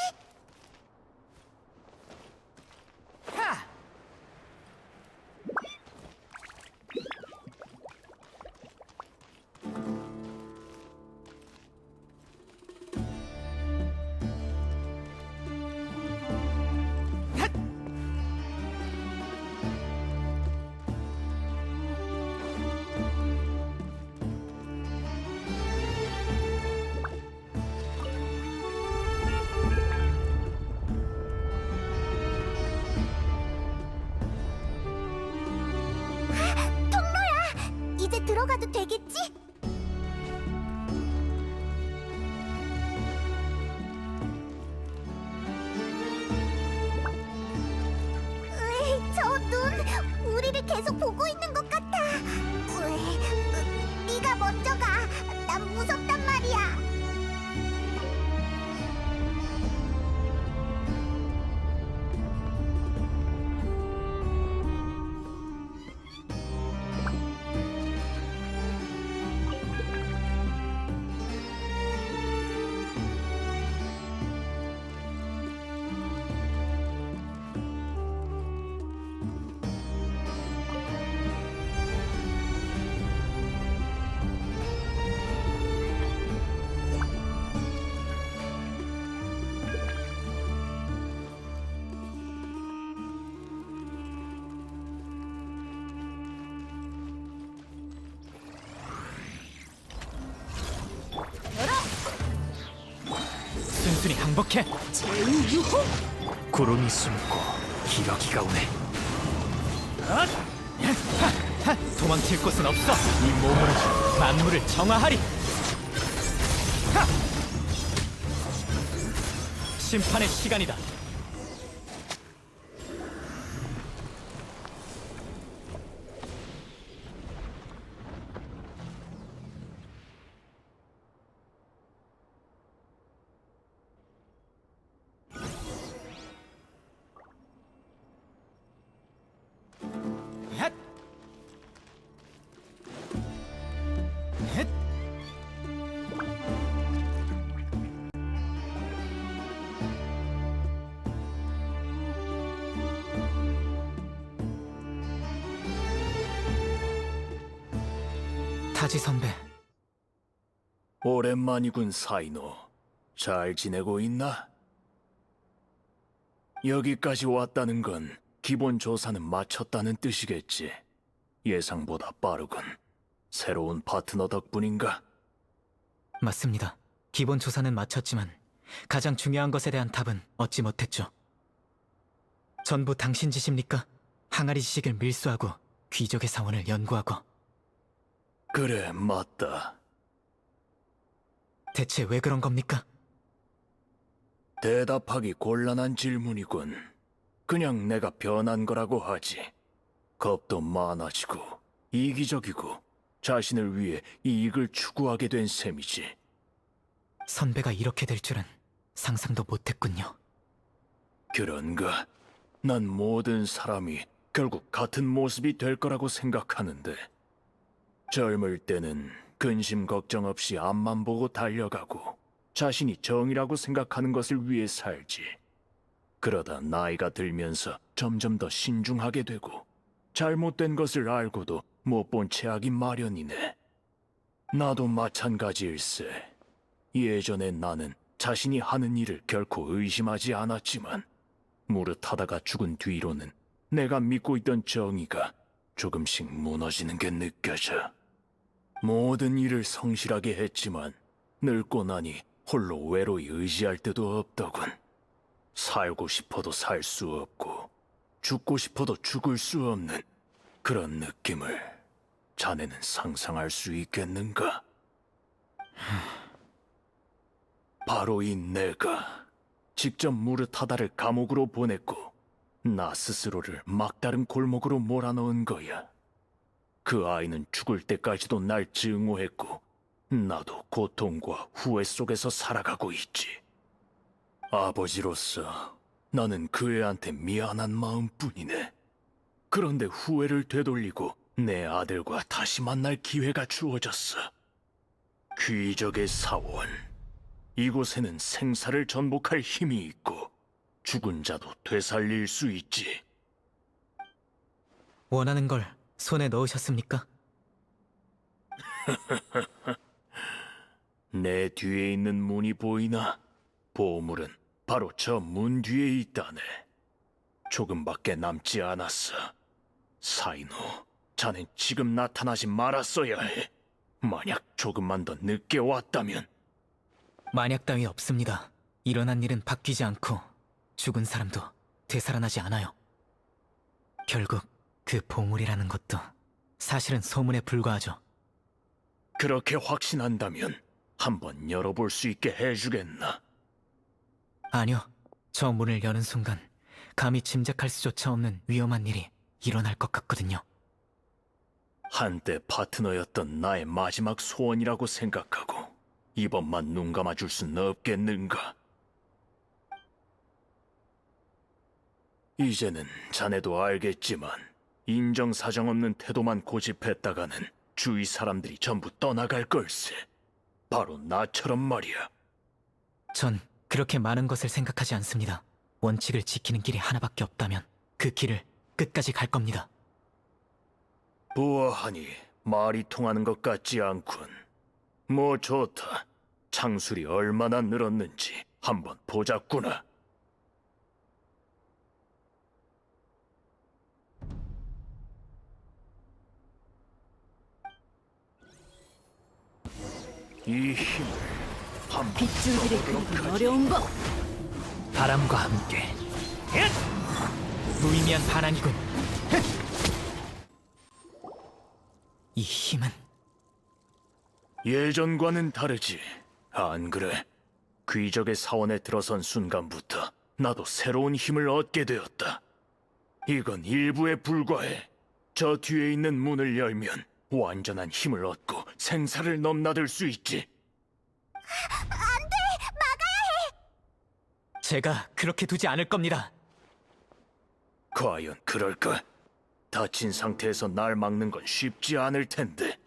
S2: 통로야! 이제 들어가도 되겠지? 저 눈, 우리를 계속 보고 있는 것 같아. 네가 먼저 가. 난 무섭단 말이야.
S3: 순순히 항복해.
S8: 구름이 숨고 기러기가 오네.
S3: 도망칠 곳은 없어. 이 몸으로 만물을 정화하리. 심판의 시간이다. 타지 선배,
S8: 오랜만이군, 사이노. 잘 지내고 있나? 여기까지 왔다는 건 기본 조사는 마쳤다는 뜻이겠지. 예상보다 빠르군. 새로운 파트너 덕분인가?
S3: 맞습니다. 기본 조사는 마쳤지만 가장 중요한 것에 대한 답은 얻지 못했죠. 전부 당신 짓입니까? 항아리 지식을 밀수하고 귀족의 사원을 연구하고.
S8: 그래, 맞다.
S3: 대체 왜 그런 겁니까?
S8: 대답하기 곤란한 질문이군. 그냥 내가 변한 거라고 하지. 겁도 많아지고 이기적이고 자신을 위해 이익을 추구하게 된 셈이지.
S3: 선배가 이렇게 될 줄은 상상도 못했군요.
S8: 그런가? 난 모든 사람이 결국 같은 모습이 될 거라고 생각하는데, 젊을 때는 근심 걱정 없이 앞만 보고 달려가고 자신이 정이라고 생각하는 것을 위해 살지. 그러다 나이가 들면서 점점 더 신중하게 되고 잘못된 것을 알고도 못 본 채 하기 마련이네. 나도 마찬가지일세. 예전에 나는 자신이 하는 일을 결코 의심하지 않았지만 무릇하다가 죽은 뒤로는 내가 믿고 있던 정의가 조금씩 무너지는 게 느껴져. 모든 일을 성실하게 했지만 늙고 나니 홀로 외로이 의지할 때도 없더군. 살고 싶어도 살 수 없고 죽고 싶어도 죽을 수 없는 그런 느낌을 자네는 상상할 수 있겠는가? 바로 이 내가 직접 무르타다를 감옥으로 보냈고 나 스스로를 막다른 골목으로 몰아넣은 거야. 그 아이는 죽을 때까지도 날 증오했고 나도 고통과 후회 속에서 살아가고 있지. 아버지로서 나는 그 애한테 미안한 마음뿐이네. 그런데 후회를 되돌리고 내 아들과 다시 만날 기회가 주어졌어. 귀적의 사원. 이곳에는 생사를 전복할 힘이 있고 죽은 자도 되살릴 수 있지.
S3: 원하는 걸 손에 넣으셨습니까?
S8: 내 뒤에 있는 문이 보이나? 보물은 바로 저 문 뒤에 있다네. 조금밖에 남지 않았어. 사인호, 자넨 지금 나타나지 말았어야 해. 만약 조금만 더 늦게 왔다면.
S3: 만약 따위 없습니다. 일어난 일은 바뀌지 않고 죽은 사람도 되살아나지 않아요. 결국 그 보물이라는 것도 사실은 소문에 불과하죠.
S8: 그렇게 확신한다면 한번 열어볼 수 있게 해주겠나?
S3: 아니요. 저 문을 여는 순간 감히 짐작할 수조차 없는 위험한 일이 일어날 것 같거든요.
S8: 한때 파트너였던 나의 마지막 소원이라고 생각하고 이번만 눈 감아줄 순 없겠는가? 이제는 자네도 알겠지만 인정사정 없는 태도만 고집했다가는 주위 사람들이 전부 떠나갈 걸세. 바로 나처럼 말이야.
S3: 전 그렇게 많은 것을 생각하지 않습니다. 원칙을 지키는 길이 하나밖에 없다면 그 길을 끝까지 갈 겁니다.
S8: 보아하니 말이 통하는 것 같지 않군. 뭐 좋다. 창술이 얼마나 늘었는지 한번 보자꾸나. 이 힘을 한번
S2: 빗줄기를 그리기 어려운 법.
S3: 바람과 함께 무의미한 반항이군. 이 힘은
S8: 예전과는 다르지. 안 그래? 귀적의 사원에 들어선 순간부터 나도 새로운 힘을 얻게 되었다. 이건 일부에 불과해. 저 뒤에 있는 문을 열면 완전한 힘을 얻고 생사를 넘나들 수 있지.
S3: 제가 그렇게 두지 않을 겁니다.
S8: 과연 그럴까? 다친 상태에서 날 막는 건 쉽지 않을 텐데.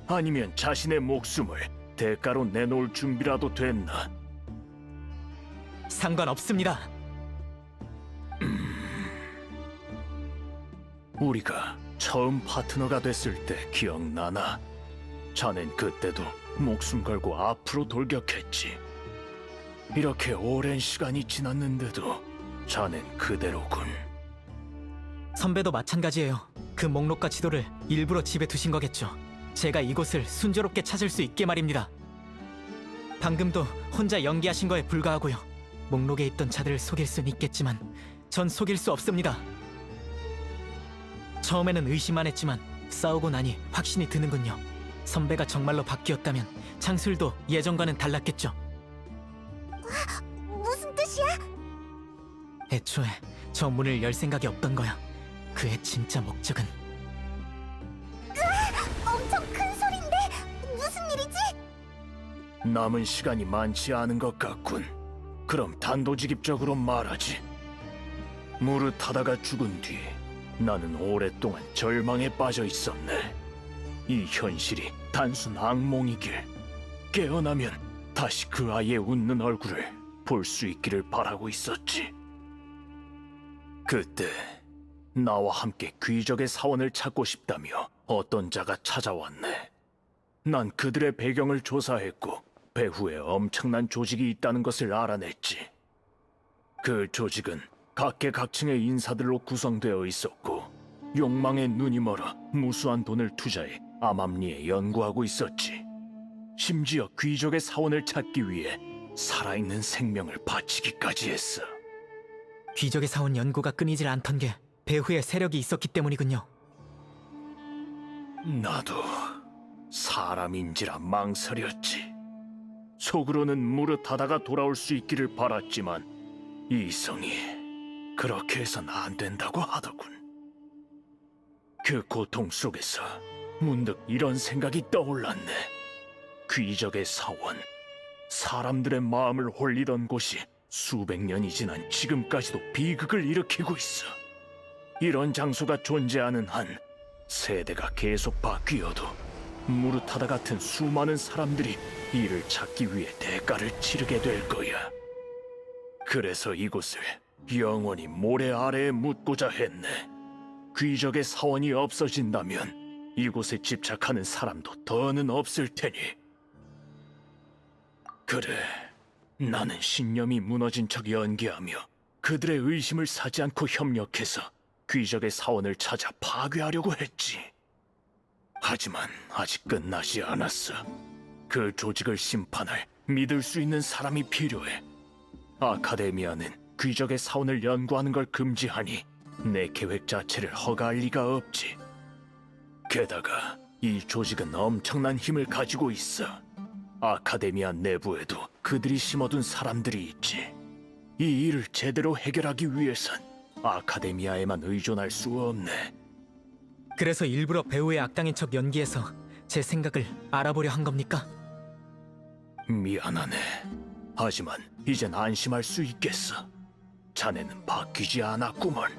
S8: 아니면 자신의 목숨을 대가로 내놓을 준비라도 됐나?
S3: 상관없습니다.
S8: 우리가 처음 파트너가 됐을 때 기억나나? 자넨 그때도 목숨 걸고 앞으로 돌격했지. 이렇게 오랜 시간이 지났는데도 자넨 그대로군.
S3: 선배도 마찬가지예요. 그 목록과 지도를 일부러 집에 두신 거겠죠. 제가 이곳을 순조롭게 찾을 수 있게 말입니다. 방금도 혼자 연기하신 거에 불과하고요. 목록에 있던 자들을 속일 수는 있겠지만 전 속일 수 없습니다. 처음에는 의심만 했지만 싸우고 나니 확신이 드는군요. 선배가 정말로 바뀌었다면 창술도 예전과는 달랐겠죠.
S2: 무슨 뜻이야?
S3: 애초에 저 문을 열 생각이 없던 거야. 그의 진짜 목적은
S2: 엄청 큰 소린데 무슨 일이지?
S8: 남은 시간이 많지 않은 것 같군. 그럼 단도직입적으로 말하지. 무릇하다가 죽은 뒤 나는 오랫동안 절망에 빠져 있었네. 이 현실이 단순 악몽이길, 깨어나면 다시 그 아이의 웃는 얼굴을 볼 수 있기를 바라고 있었지. 그때 나와 함께 귀적의 사원을 찾고 싶다며 어떤 자가 찾아왔네. 난 그들의 배경을 조사했고 배후에 엄청난 조직이 있다는 것을 알아냈지. 그 조직은 각계각층의 인사들로 구성되어 있었고 욕망에 눈이 멀어 무수한 돈을 투자해 암암리에 연구하고 있었지. 심지어 귀족의 사원을 찾기 위해 살아있는 생명을 바치기까지 했어.
S3: 귀적의 사원 연구가 끊이질 않던 게 배후에 세력이 있었기 때문이군요.
S8: 나도 사람인지라 망설였지. 속으로는 무릇하다가 돌아올 수 있기를 바랐지만 이성이 그렇게 해선 안 된다고 하더군. 그 고통 속에서 문득 이런 생각이 떠올랐네. 귀적의 사원, 사람들의 마음을 홀리던 곳이 수백 년이 지난 지금까지도 비극을 일으키고 있어. 이런 장소가 존재하는 한 세대가 계속 바뀌어도 무르타다 같은 수많은 사람들이 이를 찾기 위해 대가를 치르게 될 거야. 그래서 이곳을 영원히 모래 아래에 묻고자 했네. 귀적의 사원이 없어진다면 이곳에 집착하는 사람도 더는 없을 테니. 그래, 나는 신념이 무너진 척 연기하며 그들의 의심을 사지 않고 협력해서 귀적의 사원을 찾아 파괴하려고 했지. 하지만 아직 끝나지 않았어. 그 조직을 심판할 믿을 수 있는 사람이 필요해. 아카데미아는 귀적의 사원을 연구하는 걸 금지하니 내 계획 자체를 허가할 리가 없지. 게다가 이 조직은 엄청난 힘을 가지고 있어. 아카데미아 내부에도 그들이 심어둔 사람들이 있지. 이 일을 제대로 해결하기 위해선 아카데미아에만 의존할 수 없네.
S3: 그래서 일부러 배우의 악당인 척 연기해서 제 생각을 알아보려 한 겁니까?
S8: 미안하네. 하지만 이젠 안심할 수 있겠어. 자네는 바뀌지 않았구먼.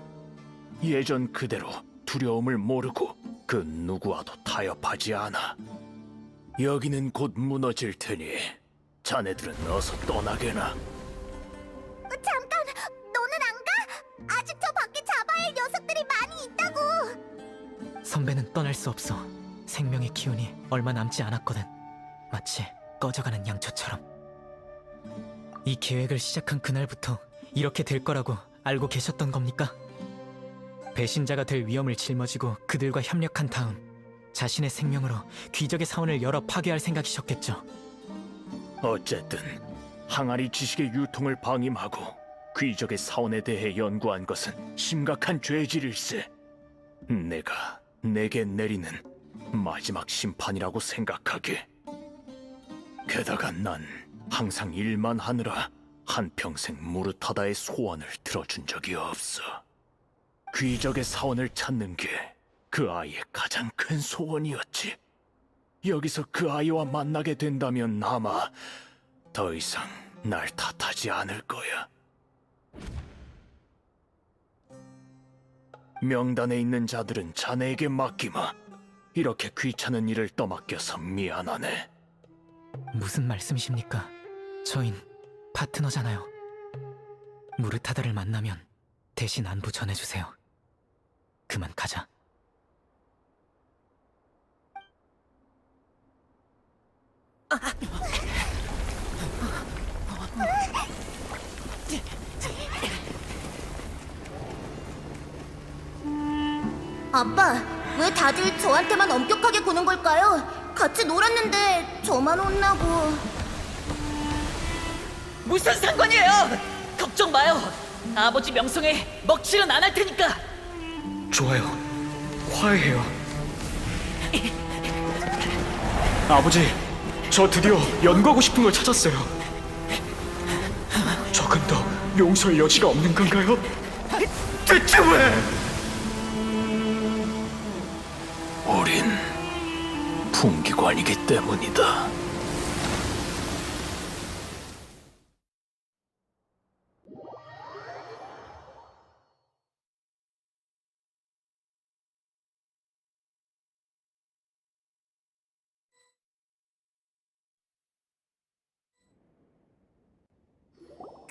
S8: 예전 그대로 두려움을 모르고 그 누구와도 타협하지 않아. 여기는 곧 무너질 테니 자네들은 어서 떠나게나.
S2: 잠깐, 너는 안 가? 아직 저 밖에 잡아야 할 녀석들이 많이 있다고.
S3: 선배는 떠날 수 없어. 생명의 기운이 얼마 남지 않았거든. 마치 꺼져가는 양초처럼. 이 계획을 시작한 그날부터 이렇게 될 거라고 알고 계셨던 겁니까? 배신자가 될 위험을 짊어지고 그들과 협력한 다음 자신의 생명으로 귀적의 사원을 열어 파괴할 생각이셨겠죠.
S8: 어쨌든 항아리 지식의 유통을 방임하고 귀적의 사원에 대해 연구한 것은 심각한 죄질일세. 내가 내게 내리는 마지막 심판이라고 생각하게. 게다가 난 항상 일만 하느라 한평생 무르타다의 소원을 들어준 적이 없어. 귀적의 사원을 찾는 게 그 아이의 가장 큰 소원이었지. 여기서 그 아이와 만나게 된다면 아마 더 이상 날 탓하지 않을 거야. 명단에 있는 자들은 자네에게 맡기마. 이렇게 귀찮은 일을 떠맡겨서 미안하네.
S3: 무슨 말씀이십니까? 저흰 파트너잖아요. 무르타다를 만나면 대신 안부 전해주세요. 그만 가자.
S2: 아빠, 왜 다들 저한테만 엄격하게 구는 걸까요? 같이 놀았는데 저만 혼나고.
S13: 무슨 상관이에요? 걱정 마요. 아버지 명성에 먹칠은 안 할 테니까.
S9: 좋아요. 화해해요. 아버지, 저 드디어 연구하고 싶은 걸 찾았어요. 조금 더 용서의 여지가 없는 건가요? 대체 왜?
S8: 우린 풍기관이기 때문이다.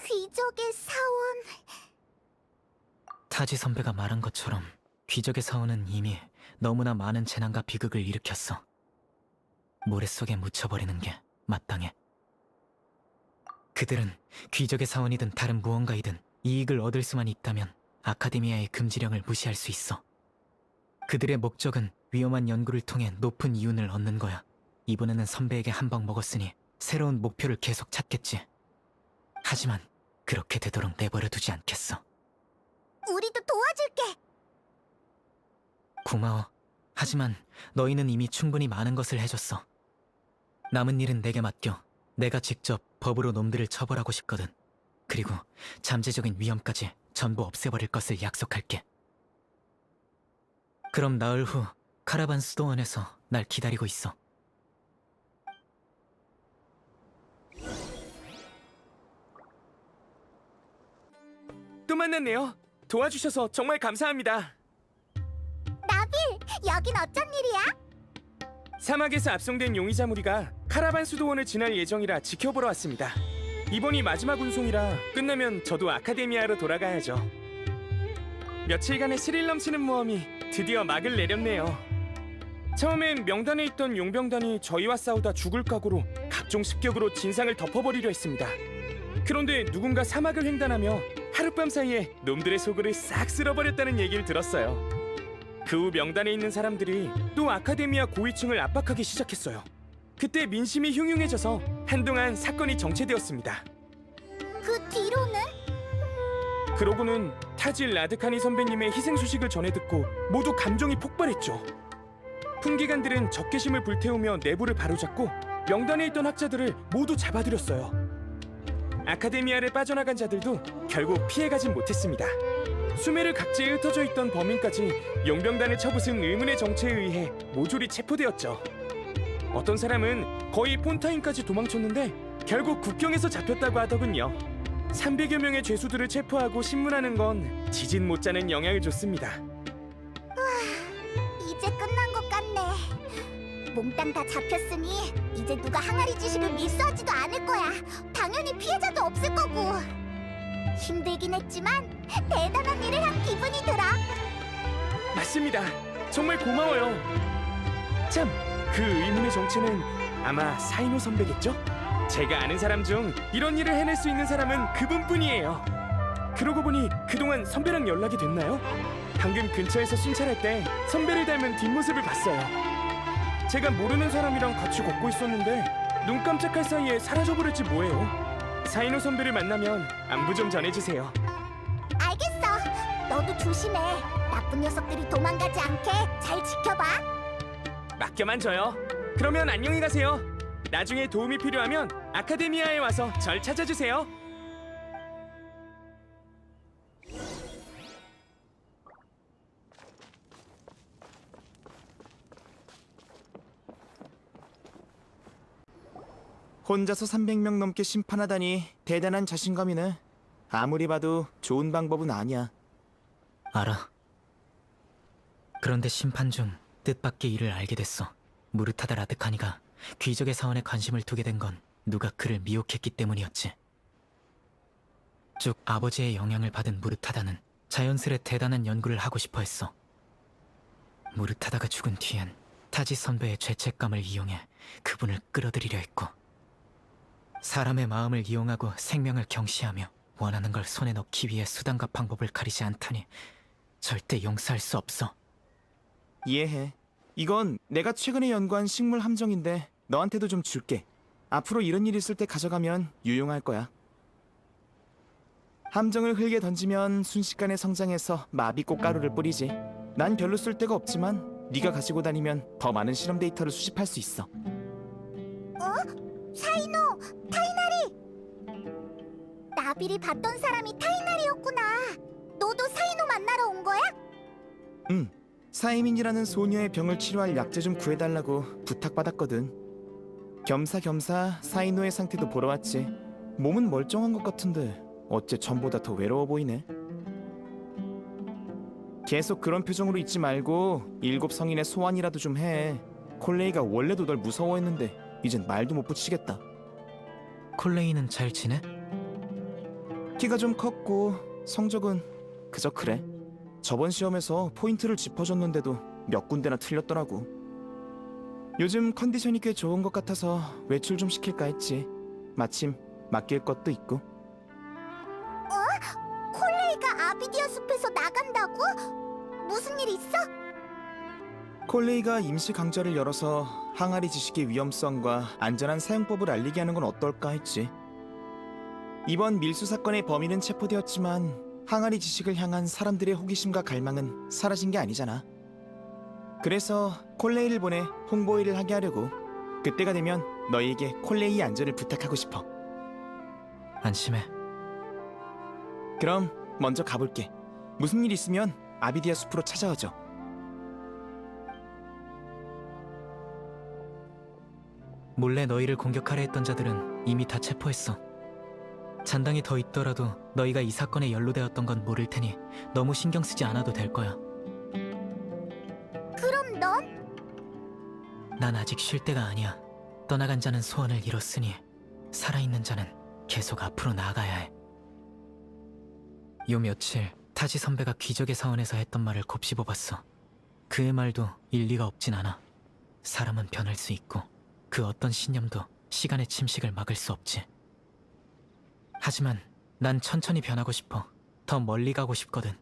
S2: 귀족의 사원.
S3: 타지 선배가 말한 것처럼 귀적의 사원은 이미 너무나 많은 재난과 비극을 일으켰어. 모래 속에 묻혀버리는 게 마땅해. 그들은 귀적의 사원이든 다른 무언가이든 이익을 얻을 수만 있다면 아카데미아의 금지령을 무시할 수 있어. 그들의 목적은 위험한 연구를 통해 높은 이윤을 얻는 거야. 이번에는 선배에게 한 방 먹었으니 새로운 목표를 계속 찾겠지. 하지만 그렇게 되도록 내버려 두지 않겠어.
S2: 우리도 도와줄게.
S3: 고마워. 하지만 너희는 이미 충분히 많은 것을 해줬어. 남은 일은 내게 맡겨. 내가 직접 법으로 놈들을 처벌하고 싶거든. 그리고 잠재적인 위험까지 전부 없애버릴 것을 약속할게. 그럼 나흘 후 카라반 수도원에서 날 기다리고 있어.
S1: 또 만났네요. 도와주셔서 정말 감사합니다.
S2: 나빌, 여긴 어쩐 일이야?
S1: 사막에서 압송된 용의자 무리가 카라반 수도원을 지날 예정이라 지켜보러 왔습니다. 이번이 마지막 운송이라 끝나면 저도 아카데미아로 돌아가야죠. 며칠간의 스릴 넘치는 모험이 드디어 막을 내렸네요. 처음엔 명단에 있던 용병단이 저희와 싸우다 죽을 각오로 각종 습격으로 진상을 덮어버리려 했습니다. 그런데 누군가 사막을 횡단하며 하룻밤 사이에 놈들의 속을 싹 쓸어버렸다는 얘기를 들었어요. 그 후 명단에 있는 사람들이 또 아카데미아 고위층을 압박하기 시작했어요. 그때 민심이 흉흉해져서 한동안 사건이 정체되었습니다.
S2: 그 뒤로는?
S1: 그러고는 타질 라드카니 선배님의 희생 소식을 전해 듣고 모두 감정이 폭발했죠. 풍기관들은 적개심을 불태우며 내부를 바로잡고 명단에 있던 학자들을 모두 잡아들였어요. 아카데미아를 빠져나간 자들도 결국 피해가진 못했습니다. 수메르 각지에 흩어져 있던 범인까지 용병단을 쳐부순 의문의 정체에 의해 모조리 체포되었죠. 어떤 사람은 거의 폰타인까지 도망쳤는데 결국 국경에서 잡혔다고 하더군요. 300여 명의 죄수들을 체포하고 신문하는 건 지진 못지않은 영향을 줬습니다.
S2: 이제 끝난 것 같네. 몽땅 다 잡혔으니 이제 누가 항아리 지식을 밀수하지도 않을 거야. 당연히 피해자도 없을 거고. 힘들긴 했지만 대단한 일을 한 기분이 들어.
S1: 맞습니다. 정말 고마워요. 참, 그 의문의 정체는 아마 사이노 선배겠죠? 제가 아는 사람 중 이런 일을 해낼 수 있는 사람은 그분뿐이에요. 그러고 보니 그동안 선배랑 연락이 됐나요? 방금 근처에서 순찰할 때 선배를 닮은 뒷모습을 봤어요. 제가 모르는 사람이랑 같이 걷고 있었는데 눈 깜짝할 사이에 사라져버렸지 뭐예요. 사이노 선배를 만나면 안부 좀 전해주세요.
S2: 알겠어. 너도 조심해. 나쁜 녀석들이 도망가지 않게 잘 지켜봐.
S1: 맡겨만 줘요. 그러면 안녕히 가세요. 나중에 도움이 필요하면 아카데미아에 와서 절 찾아주세요.
S14: 혼자서 300명 넘게 심판하다니 대단한 자신감이네. 아무리 봐도 좋은 방법은 아니야.
S3: 알아. 그런데 심판 중 뜻밖의 일을 알게 됐어. 무르타다 라드카니가 귀족의 사원에 관심을 두게 된 건 누가 그를 미혹했기 때문이었지. 쭉 아버지의 영향을 받은 무르타다는 자연스레 대단한 연구를 하고 싶어 했어. 무르타다가 죽은 뒤엔 타지 선배의 죄책감을 이용해 그분을 끌어들이려 했고, 사람의 마음을 이용하고 생명을 경시하며 원하는 걸 손에 넣기 위해 수단과 방법을 가리지 않다니 절대 용서할 수 없어.
S14: 이해해. 이건 내가 최근에 연구한 식물 함정인데 너한테도 좀 줄게. 앞으로 이런 일 있을 때 가져가면 유용할 거야. 함정을 흙에 던지면 순식간에 성장해서 마비꽃 가루를 뿌리지. 난 별로 쓸 데가 없지만 네가 가지고 다니면 더 많은 실험 데이터를 수집할 수 있어.
S2: 사이노, 타이나리! 나빌이 봤던 사람이 타이나리였구나. 너도 사이노 만나러 온 거야?
S14: 응. 사이민이라는 소녀의 병을 치료할 약재 좀 구해달라고 부탁받았거든. 겸사겸사 사이노의 상태도 보러 왔지. 몸은 멀쩡한 것 같은데 어째 전보다 더 외로워 보이네. 계속 그런 표정으로 있지 말고 7 성인의 소환이라도 좀 해. 콜레이가 원래도 널 무서워했는데 이젠 말도 못 붙이겠다.
S3: 콜레이는 잘 지내?
S14: 키가 좀 컸고 성적은 그저 그래. 저번 시험에서 포인트를 짚어줬는데도 몇 군데나 틀렸더라고. 요즘 컨디션이 꽤 좋은 것 같아서 외출 좀 시킬까 했지. 마침 맡길 것도 있고.
S2: 콜레이가 아비디아 숲에서 나간다고? 무슨 일 있어?
S14: 콜레이가 임시 강좌를 열어서 항아리 지식의 위험성과 안전한 사용법을 알리게 하는 건 어떨까 했지. 이번 밀수 사건의 범인은 체포되었지만 항아리 지식을 향한 사람들의 호기심과 갈망은 사라진 게 아니잖아. 그래서 콜레이를 보내 홍보 일을 하게 하려고. 그때가 되면 너희에게 콜레이의 안전을 부탁하고 싶어.
S3: 안심해.
S14: 그럼 먼저 가볼게. 무슨 일 있으면 아비디아 숲으로 찾아와줘.
S3: 몰래 너희를 공격하려 했던 자들은 이미 다 체포했어. 잔당이 더 있더라도 너희가 이 사건에 연루되었던 건 모를 테니 너무 신경 쓰지 않아도 될 거야.
S2: 그럼 넌?
S3: 난 아직 쉴 때가 아니야. 떠나간 자는 소원을 이뤘으니 살아있는 자는 계속 앞으로 나아가야 해. 요 며칠 타지 선배가 귀적의 사원에서 했던 말을 곱씹어봤어. 그의 말도 일리가 없진 않아. 사람은 변할 수 있고 그 어떤 신념도 시간의 침식을 막을 수 없지. 하지만 난 천천히 변하고 싶어. 더 멀리 가고 싶거든.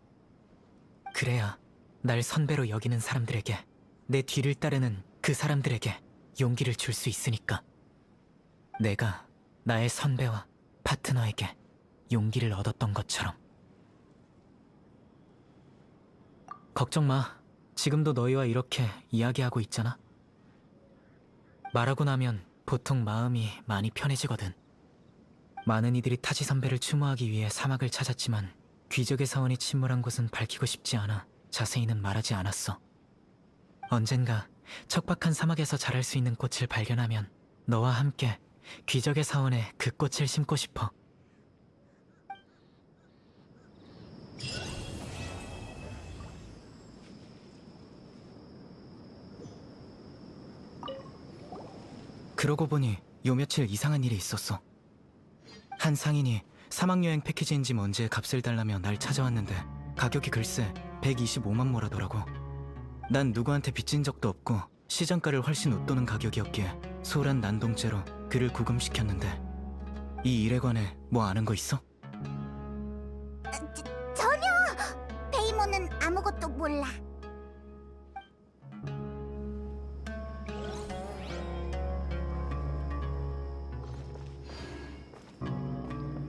S3: 그래야 날 선배로 여기는 사람들에게, 내 뒤를 따르는 그 사람들에게 용기를 줄 수 있으니까. 내가 나의 선배와 파트너에게 용기를 얻었던 것처럼. 걱정 마. 지금도 너희와 이렇게 이야기하고 있잖아. 말하고 나면 보통 마음이 많이 편해지거든. 많은 이들이 타지 선배를 추모하기 위해 사막을 찾았지만 귀적의 사원이 침몰한 곳은 밝히고 싶지 않아 자세히는 말하지 않았어. 언젠가 척박한 사막에서 자랄 수 있는 꽃을 발견하면 너와 함께 귀적의 사원에 그 꽃을 심고 싶어. 그러고 보니 요 며칠 이상한 일이 있었어. 한 상인이 사막여행 패키지인지 뭔지의 값을 달라며 날 찾아왔는데 가격이 글쎄 125만 모라더라고. 난 누구한테 빚진 적도 없고 시장가를 훨씬 웃도는 가격이었기에 소홀한 난동죄로 그를 구금시켰는데 이 일에 관해 뭐 아는 거 있어?
S2: 전혀! 베이모는 아무것도 몰라.